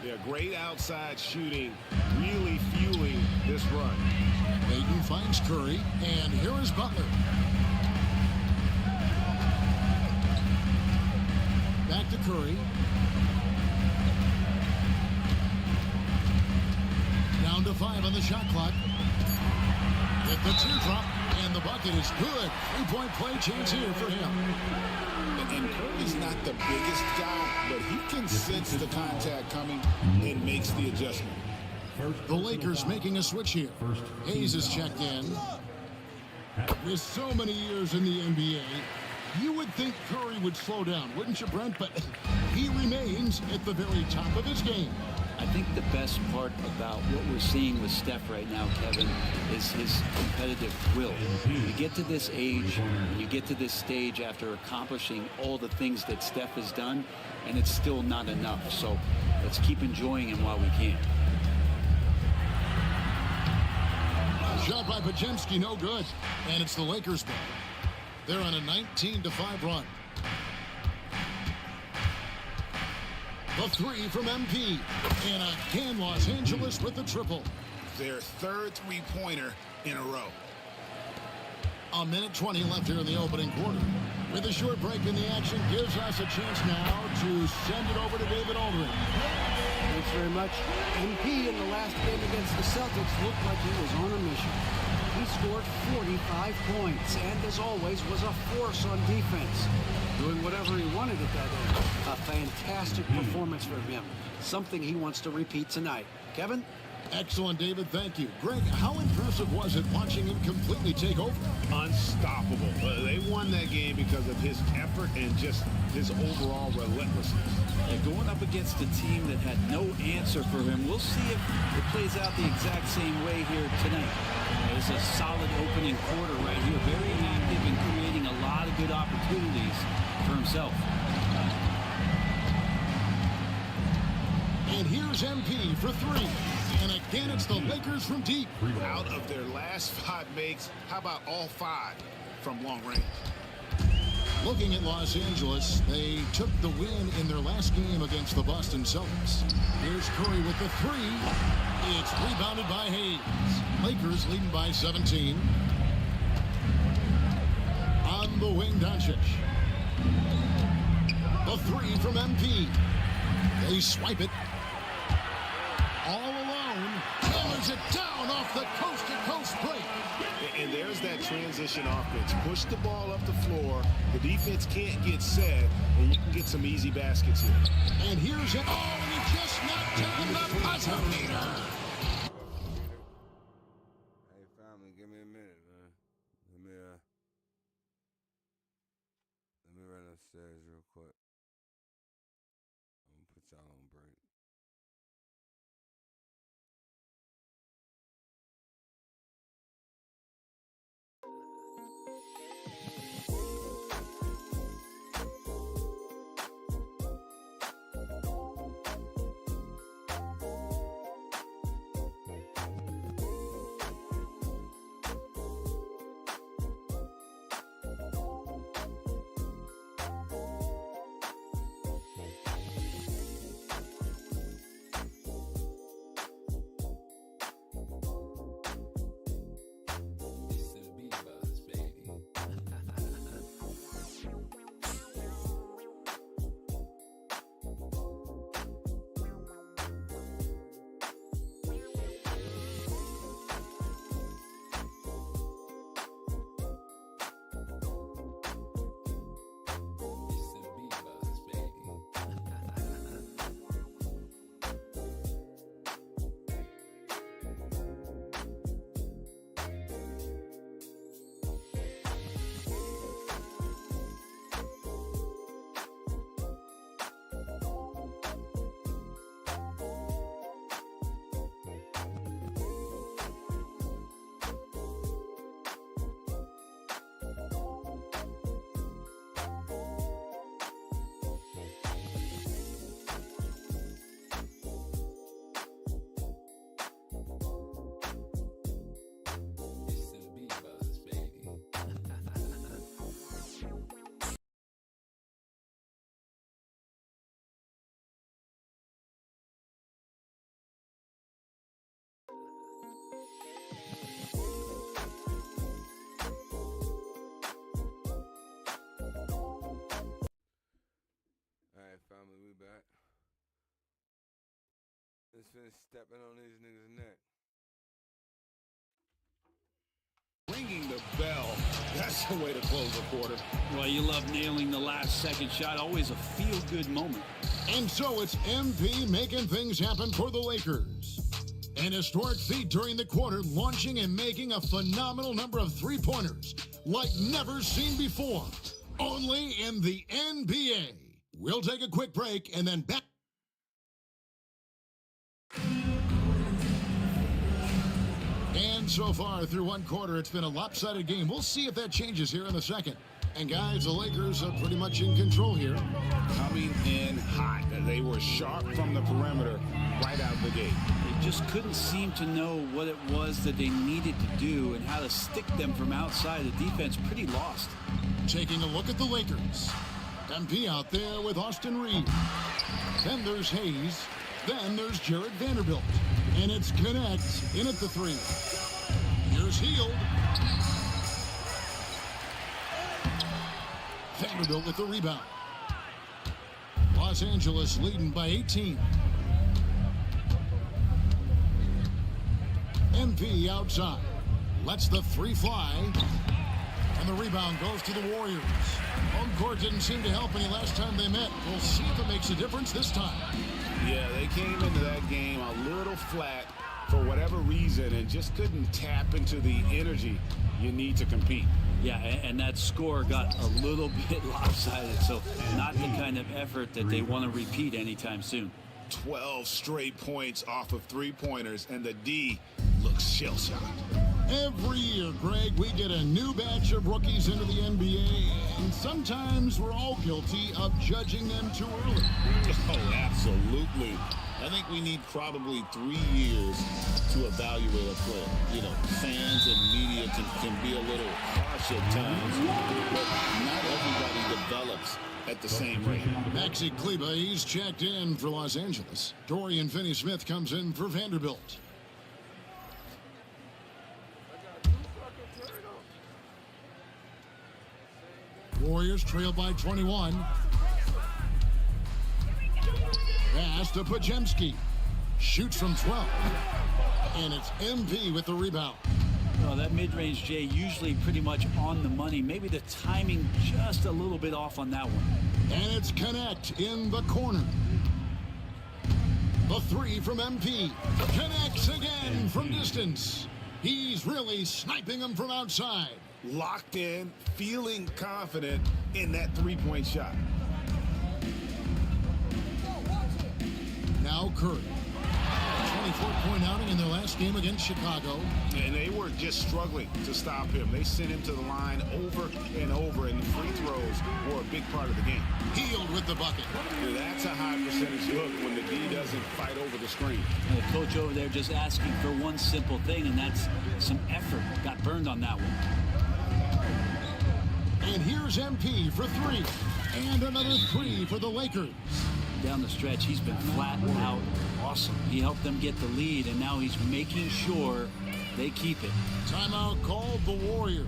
Yeah, great outside shooting, really fueling this run.
Payton finds Curry, and here is Butler. Back to Curry. Down to 5 on the shot clock. Hit the teardrop, and the bucket is good. 3-point play chance here for him.
And Curry's not the biggest guy, but he can sense the contact coming and makes the adjustment.
The Lakers making a switch here. Hayes is checked in. With so many years in the NBA, you would think Curry would slow down, wouldn't you, Brent? But he remains at the very top of his game.
I think the best part about what we're seeing with Steph right now, Kevin, is his competitive will. You get to this age, you get to this stage after accomplishing all the things that Steph has done, and it's still not enough. So let's keep enjoying him while we can.
Shot by Pajemski, no good. And it's the Lakers' ball. They're on a 19-5 run. The 3 from MP. And again, Los Angeles with the triple.
Their third three-pointer in a row.
A minute 20 left here in the opening quarter. With a short break in the action, gives us a chance now to send it over to David Aldridge.
Thanks very much. MP in the last game against the Celtics looked like he was on a mission. He scored 45 points and, as always, was a force on defense, doing whatever he wanted at that end. A fantastic performance from him, something he wants to repeat tonight. Kevin?
Excellent, David. Thank you. Greg, how impressive was it watching him completely take over?
Unstoppable. They won that game because of his effort and just his overall relentlessness.
And going up against a team that had no answer for him, we'll see if it plays out the exact same way here tonight. There's a solid opening quarter right here, very active and creating a lot of good opportunities for himself.
And here's MP for 3. And again, it's the Lakers from deep.
Out of their last 5 makes, how about all 5 from long range?
Looking at Los Angeles, they took the win in their last game against the Boston Celtics. Here's Curry with the 3. It's rebounded by Hayes. Lakers leading by 17. On the wing, Doncic. The 3 from MP. They swipe it. All alone. Hammers it down off the coast-to-coast break.
And there's that transition offense. Push the ball up the floor. The defense can't get set, and you can get some easy baskets here.
And here's it. Oh, and he just knocked down the buzzer beater.
Hey, family, give me a minute, man. Let me run upstairs real quick. I'm gonna put y'all on break. back. Let's finish stepping on these niggas' neck.
Ringing the bell. That's the way to close a quarter.
Well, you love nailing the last second shot. Always a feel-good moment.
And so it's MP making things happen for the Lakers. An historic feat during the quarter, launching and making a phenomenal number of three-pointers like never seen before. Only in the NBA. We'll take a quick break and then back. And so far through one quarter, it's been a lopsided game. We'll see if that changes here in the second. And guys, the Lakers are pretty much in control here.
Coming in hot. They were sharp from the perimeter right out the gate.
They just couldn't seem to know what it was that they needed to do and how to stick them from outside. The defense pretty lost.
Taking a look at the Lakers. MP out there with Austin Reeves. Then there's Hayes. Then there's Jared Vanderbilt. And it's Connect in at the three. Here's Hield. Vanderbilt with the rebound. Los Angeles leading by 18. MP outside. Lets the three fly. And the rebound goes to the Warriors. Home court didn't seem to help any last time they met. We'll see if it makes a difference this time.
Yeah, they came into that game a little flat for whatever reason and just couldn't tap into the energy you need to compete.
Yeah, and that score got a little bit lopsided, so not the kind of effort that they want to repeat anytime soon.
12 straight points off of three-pointers, and the D looks shell-shocked.
Every year, Greg, we get a new batch of rookies into the NBA, and sometimes we're all guilty of judging them too early.
Oh, absolutely. I think we need probably 3 years to evaluate a player. You know, fans and media can be a little harsh at times, but not everybody develops at the same rate.
Maxi Kleba, he's checked in for Los Angeles. Dorian Finney-Smith comes in for Vanderbilt. Warriors trail by 21. Pass to Pajemski. Shoots from 12. And it's MP with the rebound.
Well, that mid-range, Jay, usually pretty much on the money. Maybe the timing just a little bit off on that one.
And it's Connect in the corner. The three from MP. Connects again from distance. He's really sniping them from outside.
Locked in, feeling confident in that three-point shot.
Now Curry. 24-point outing in their last game against Chicago.
And they were just struggling to stop him. They sent him to the line over and over, and the free throws were a big part of the game.
Hield with the bucket.
And that's a high percentage look when the D doesn't fight over the screen.
And the coach over there just asking for one simple thing, and that's some effort. Got burned on that one.
And here's MP for three. And another three for the Lakers.
Down the stretch, he's been flat out awesome. He helped them get the lead, and now he's making sure they keep it.
Timeout called the Warriors.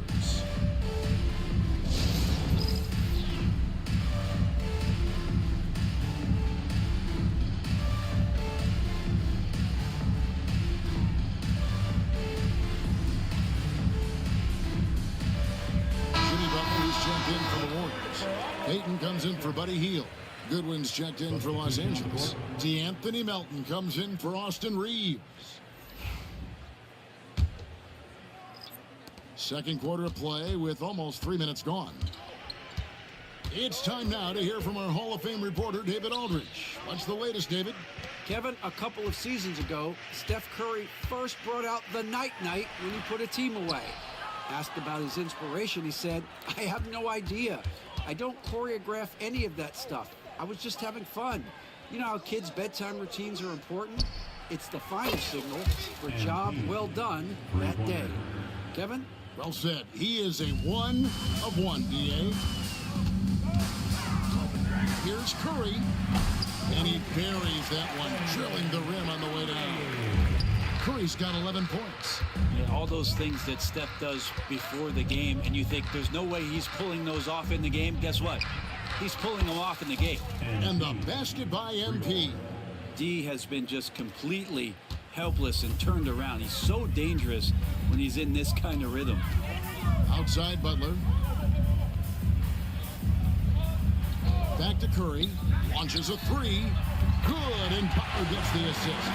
Jimmy Butler is checked in for the Warriors. Payton comes in for Buddy Hield. Goodwin's checked in for Los Angeles. DeAnthony Melton comes in for Austin Reeves. Second quarter of play with almost 3 minutes gone. It's time now to hear from our Hall of Fame reporter, David Aldridge. What's the latest, David?
Kevin, a couple of seasons ago, Steph Curry first brought out the night-night when he put a team away. Asked about his inspiration, he said, "I have no idea. I don't choreograph any of that stuff. I was just having fun. You know how kids' bedtime routines are important? It's the final signal for job well done that day." Kevin?
Well said. He is a one of one, D.A. Here's Curry. And he buries that one, drilling the rim on the way down. Curry's got 11 points.
Yeah, all those things that Steph does before the game, and you think there's no way he's pulling those off in the game. Guess what? He's pulling them off in the game.
And the basket by MP.
D has been just completely helpless and turned around. He's so dangerous when he's in this kind of rhythm.
Outside Butler. Back to Curry. Launches a three. Good, and Butler gets the assist.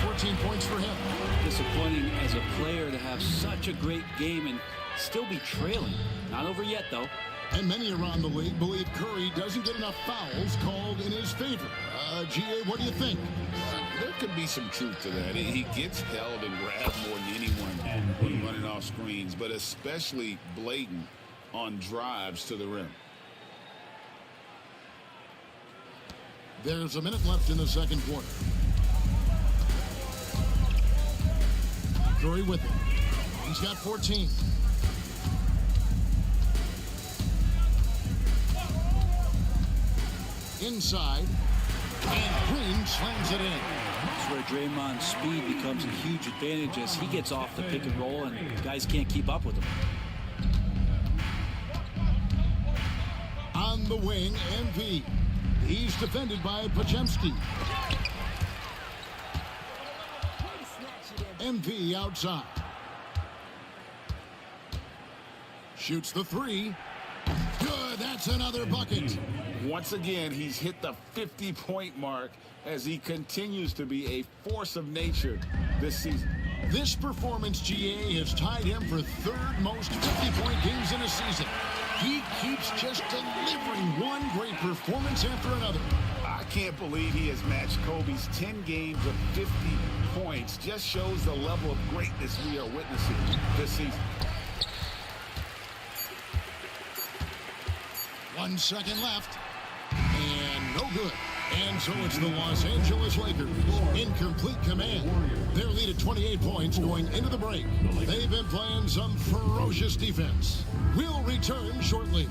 14 points for him.
Disappointing as a player to have such a great game and still be trailing. Not over yet, though.
And many around the league believe Curry doesn't get enough fouls called in his favor. GA, what do you think?
There could be some truth to that. He gets held and grabbed more than anyone when running off screens, but especially blatant on drives to the rim.
There's a minute left in the second quarter. Curry with it. He's got 14. Inside, and Green slams it in.
That's where Draymond's speed becomes a huge advantage as he gets off the pick and roll and guys can't keep up with him.
On the wing, MV. He's defended by Podziemski. MV outside. Shoots the three. Good, that's another bucket.
Once again, he's hit the 50-point mark as he continues to be a force of nature this season.
This performance, GA, has tied him for third most 50-point games in a season. He keeps just delivering one great performance after another.
I can't believe he has matched Kobe's 10 games of 50 points. Just shows the level of greatness we are witnessing this season.
1 second left. And no good. And so it's the Los Angeles Lakers in complete command. Their lead at 28 points going into the break. They've been playing some ferocious defense. We'll return shortly.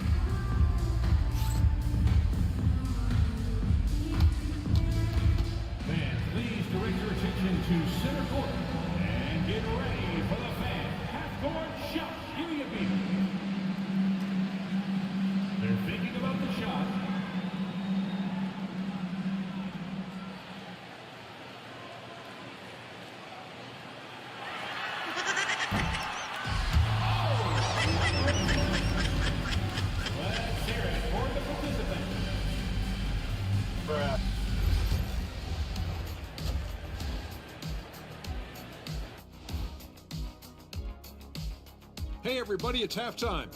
Fans, please direct your attention to center court and get ready for the fan half-court shot. Give me a beat. They're thinking about the shot.
Hey everybody, it's halftime.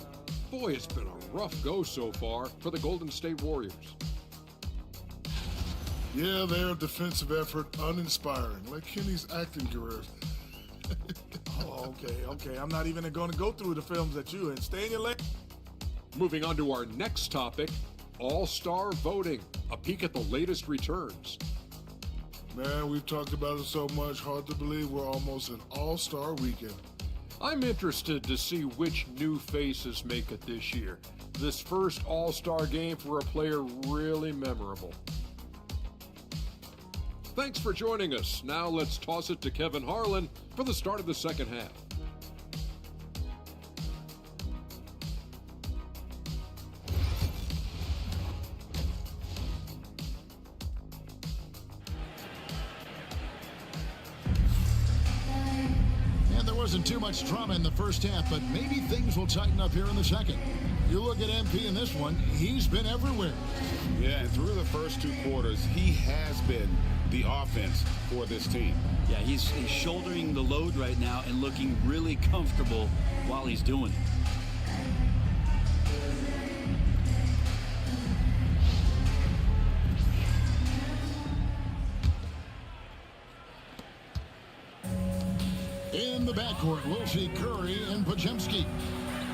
Boy, it's been a rough go so far for the Golden State Warriors.
Yeah, their defensive effort uninspiring, like Kenny's acting career.
Oh, okay. I'm not even going to go through the films that you and stay in your lane.
Moving on to our next topic, All-Star voting. A peek at the latest returns.
Man, we've talked about it so much, hard to believe we're almost an All-Star weekend.
I'm interested to see which new faces make it this year. This first All-Star game for a player really memorable. Thanks for joining us. Now let's toss it to Kevin Harlan for the start of the second half.
Wasn't too much drama in the first half, but maybe things will tighten up here in the second. You look at MP in this one, he's been everywhere.
Yeah, and through the first two quarters, he has been the offense for this team.
Yeah, he's shouldering the load right now and looking really comfortable while he's doing it.
In the backcourt, we'll see Curry and Podziemski.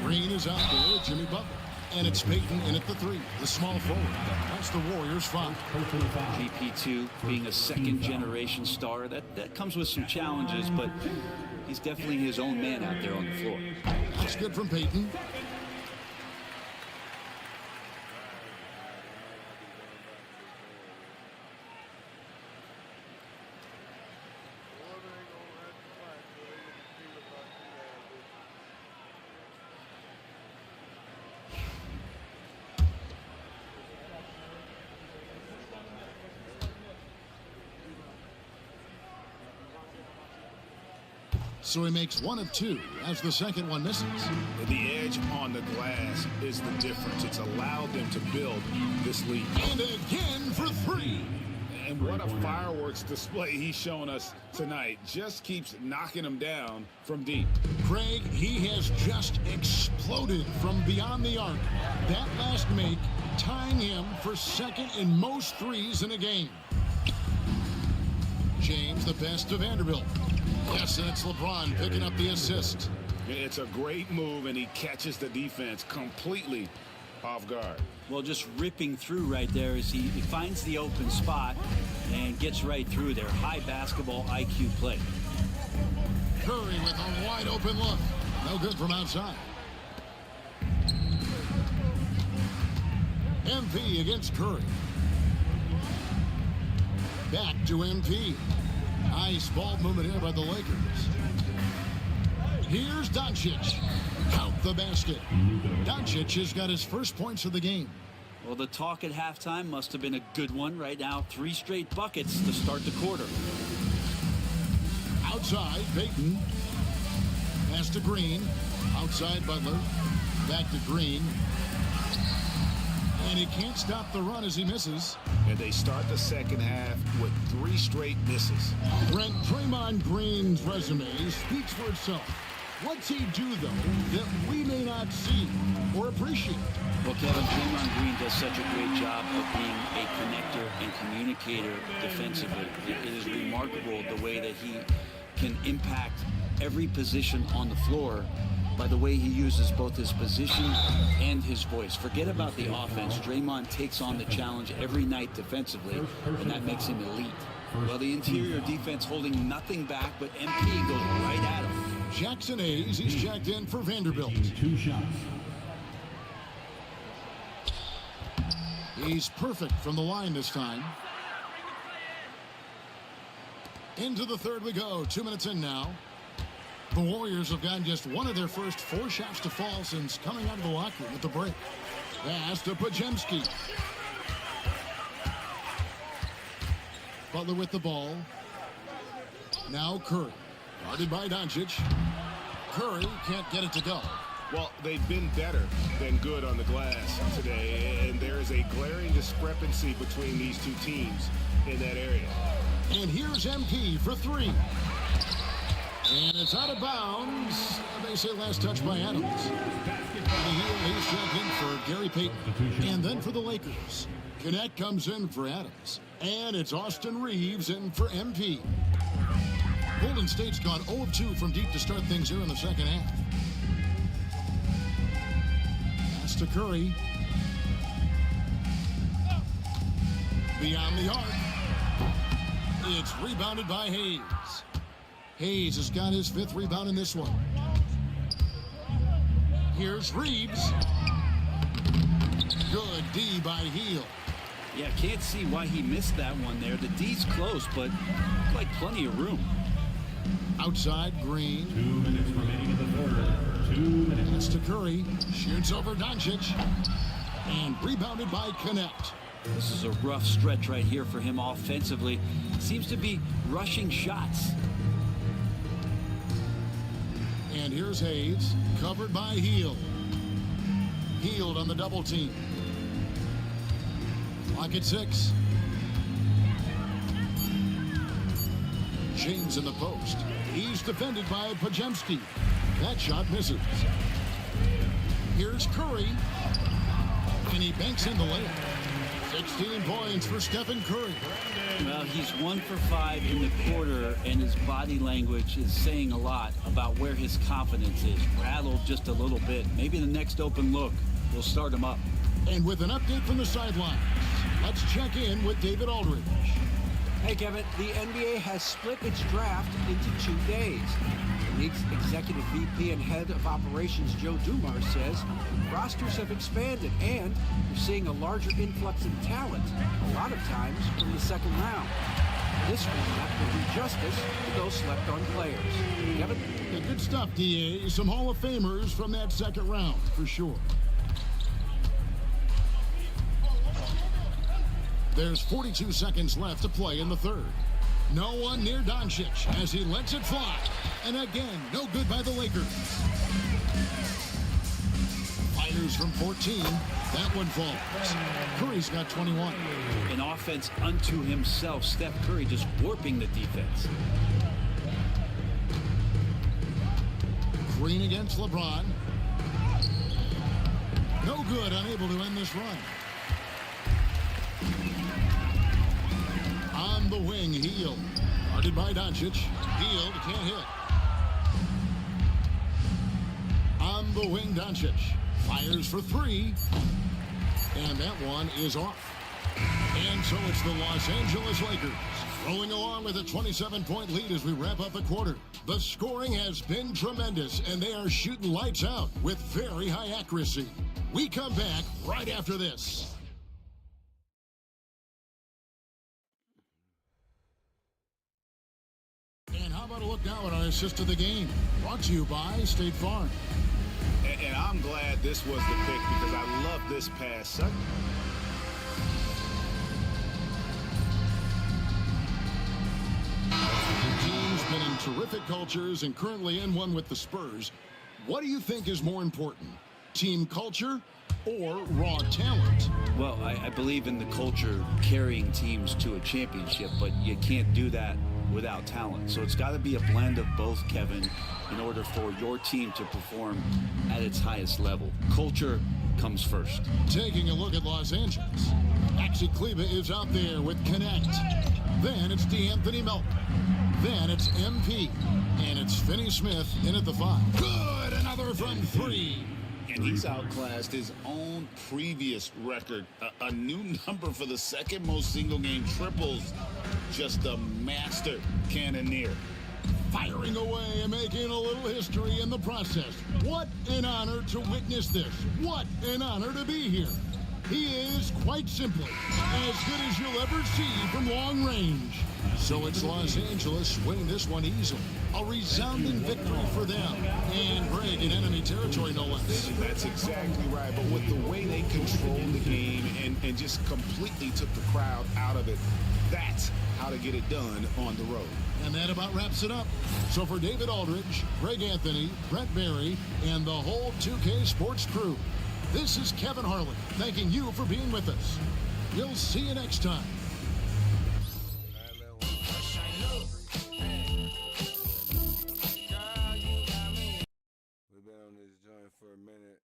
Green is out there with Jimmy Butler. And it's Payton in at the three, the small forward. That's the Warriors' five.
GP2 being a second-generation star, that comes with some challenges, but he's definitely his own man out there on the floor.
That's good from Payton. So he makes 1 of 2 as the second one misses.
The edge on the glass is the difference. It's allowed them to build this lead.
And again for 3.
And what a fireworks display he's shown us tonight. Just keeps knocking them down from deep.
Craig, he has just exploded from beyond the arc. That last make tying him for second in most threes in a game. James, the best to Vanderbilt. Yes, and it's LeBron picking up the assist.
It's a great move, and he catches the defense completely off guard.
Well, just ripping through right there as he finds the open spot and gets right through there. High basketball IQ play.
Curry with a wide open look. No good from outside. MP against Curry. Back to MP. Nice ball movement here by the Lakers. Here's Doncic. Count the basket. Doncic has got his first points of the game.
Well, the talk at halftime must have been a good one. Right now, 3 straight buckets to start the quarter.
Outside, Payton. Pass to Green. Outside, Butler. Back to Green. And he can't stop the run as he misses.
And they start the second half with 3 straight misses.
Brent, Draymond Green's resume speaks for itself. What's he do, though, that we may not see or appreciate?
Well, Kevin, Draymond Green does such a great job of being a connector and communicator defensively. It is remarkable the way that he can impact every position on the floor by the way he uses both his position and his voice. Forget about the offense. Draymond takes on the challenge every night defensively, and that makes him elite. Well, the interior defense holding nothing back, but MP goes right at him.
Jackson Hayes, he's checked in for Vanderbilt.
2 shots.
He's perfect from the line this time. Into the third we go. 2 minutes in now. The Warriors have gotten just one of their first 4 shots to fall since coming out of the locker room at the break. Pass to Podziemski. Butler with the ball. Now Curry. Guarded by Doncic. Curry can't get it to go.
Well, they've been better than good on the glass today, and there is a glaring discrepancy between these two teams in that area.
And here's MP for 3. And it's out of bounds. They say last touch by Adams. He's checked in for Gary Payton. And then for the Lakers. Connect comes in for Adams. And it's Austin Reeves in for MP. Golden State's gone 0 of 2 from deep to start things here in the second half. Pass to Curry. Beyond the arc. It's rebounded by Hayes. Hayes has got his 5th rebound in this one. Here's Reeves. Good D by Heel.
Yeah, can't see why he missed that one there. The D's close, but like plenty of room.
Outside, Green.
2 minutes remaining in the third. 2 minutes.
Pass to Curry. Shoots over Doncic. And rebounded by Connect.
This is a rough stretch right here for him offensively. Seems to be rushing shots.
And here's Hayes, covered by Heel. Healed on the double team. Clock at 6. James in the post. He's defended by Podziemski. That shot misses. Here's Curry. And he banks in the layup. 16 points for Stephen Curry.
Well, he's 1 for 5 in the quarter, and his body language is saying a lot about where his confidence is. Rattled just a little bit. Maybe the next open look will start him up.
And with an update from the sidelines, let's check in with David Aldridge.
Hey, Kevin, the NBA has split its draft into 2 days. The league's executive VP and head of operations, Joe Dumars, says rosters have expanded and we're seeing a larger influx in talent, a lot of times from the second round. This format will do justice to those slept-on players. Kevin?
Yeah, good stuff, DA. Some Hall of Famers from that second round, for sure. There's 42 seconds left to play in the third. No one near Doncic as he lets it fly. And again, no good by the Lakers. Fighters from 14. That one falls. Curry's got 21.
An offense unto himself. Steph Curry just warping the defense.
Green against LeBron. No good, unable to end this run. On the wing, Hield. Guarded by Doncic. Hield can't hit. On the wing, Doncic. Fires for three. And that one is off. And so it's the Los Angeles Lakers rolling along with a 27-point lead as we wrap up the quarter. The scoring has been tremendous, and they are shooting lights out with very high accuracy. We come back right after this. And how about a look now at our assist of the game? Brought to you by State Farm.
And I'm glad this was the pick because I love this pass.
Teams been in terrific cultures and currently in one with the Spurs. What do you think is more important, team culture or raw talent?
Well, I believe in the culture carrying teams to a championship, but you can't do that without talent. So it's got to be a blend of both, Kevin, in order for your team to perform at its highest level. Culture comes first.
Taking a look at Los Angeles. Maxi Kleber is out there with Connect. Then it's DeAnthony Melton. Then it's MP. And it's Finney Smith in at the 5. Good! Another from 3.
And he's outclassed his own previous record. A new number for the second most single-game triples. Just a master cannoneer.
Firing away and making a little history in the process. What an honor to witness this. What an honor to be here. He is, quite simply, as good as you'll ever see from long range. So it's Los Angeles winning this one easily. A resounding victory for them. And break in enemy territory, no less.
That's exactly right. But with the way they controlled the game and just completely took the crowd out of it, that's how to get it done on the road.
And that about wraps it up. So for David Aldridge, Greg Anthony, Brett Barry, and the whole 2K Sports crew, this is Kevin Harlan thanking you for being with us. We'll see you next time.
We've been on this joint for a minute.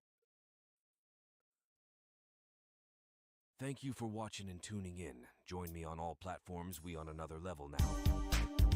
Thank you for watching and tuning in. Join me on all platforms. We on another level now.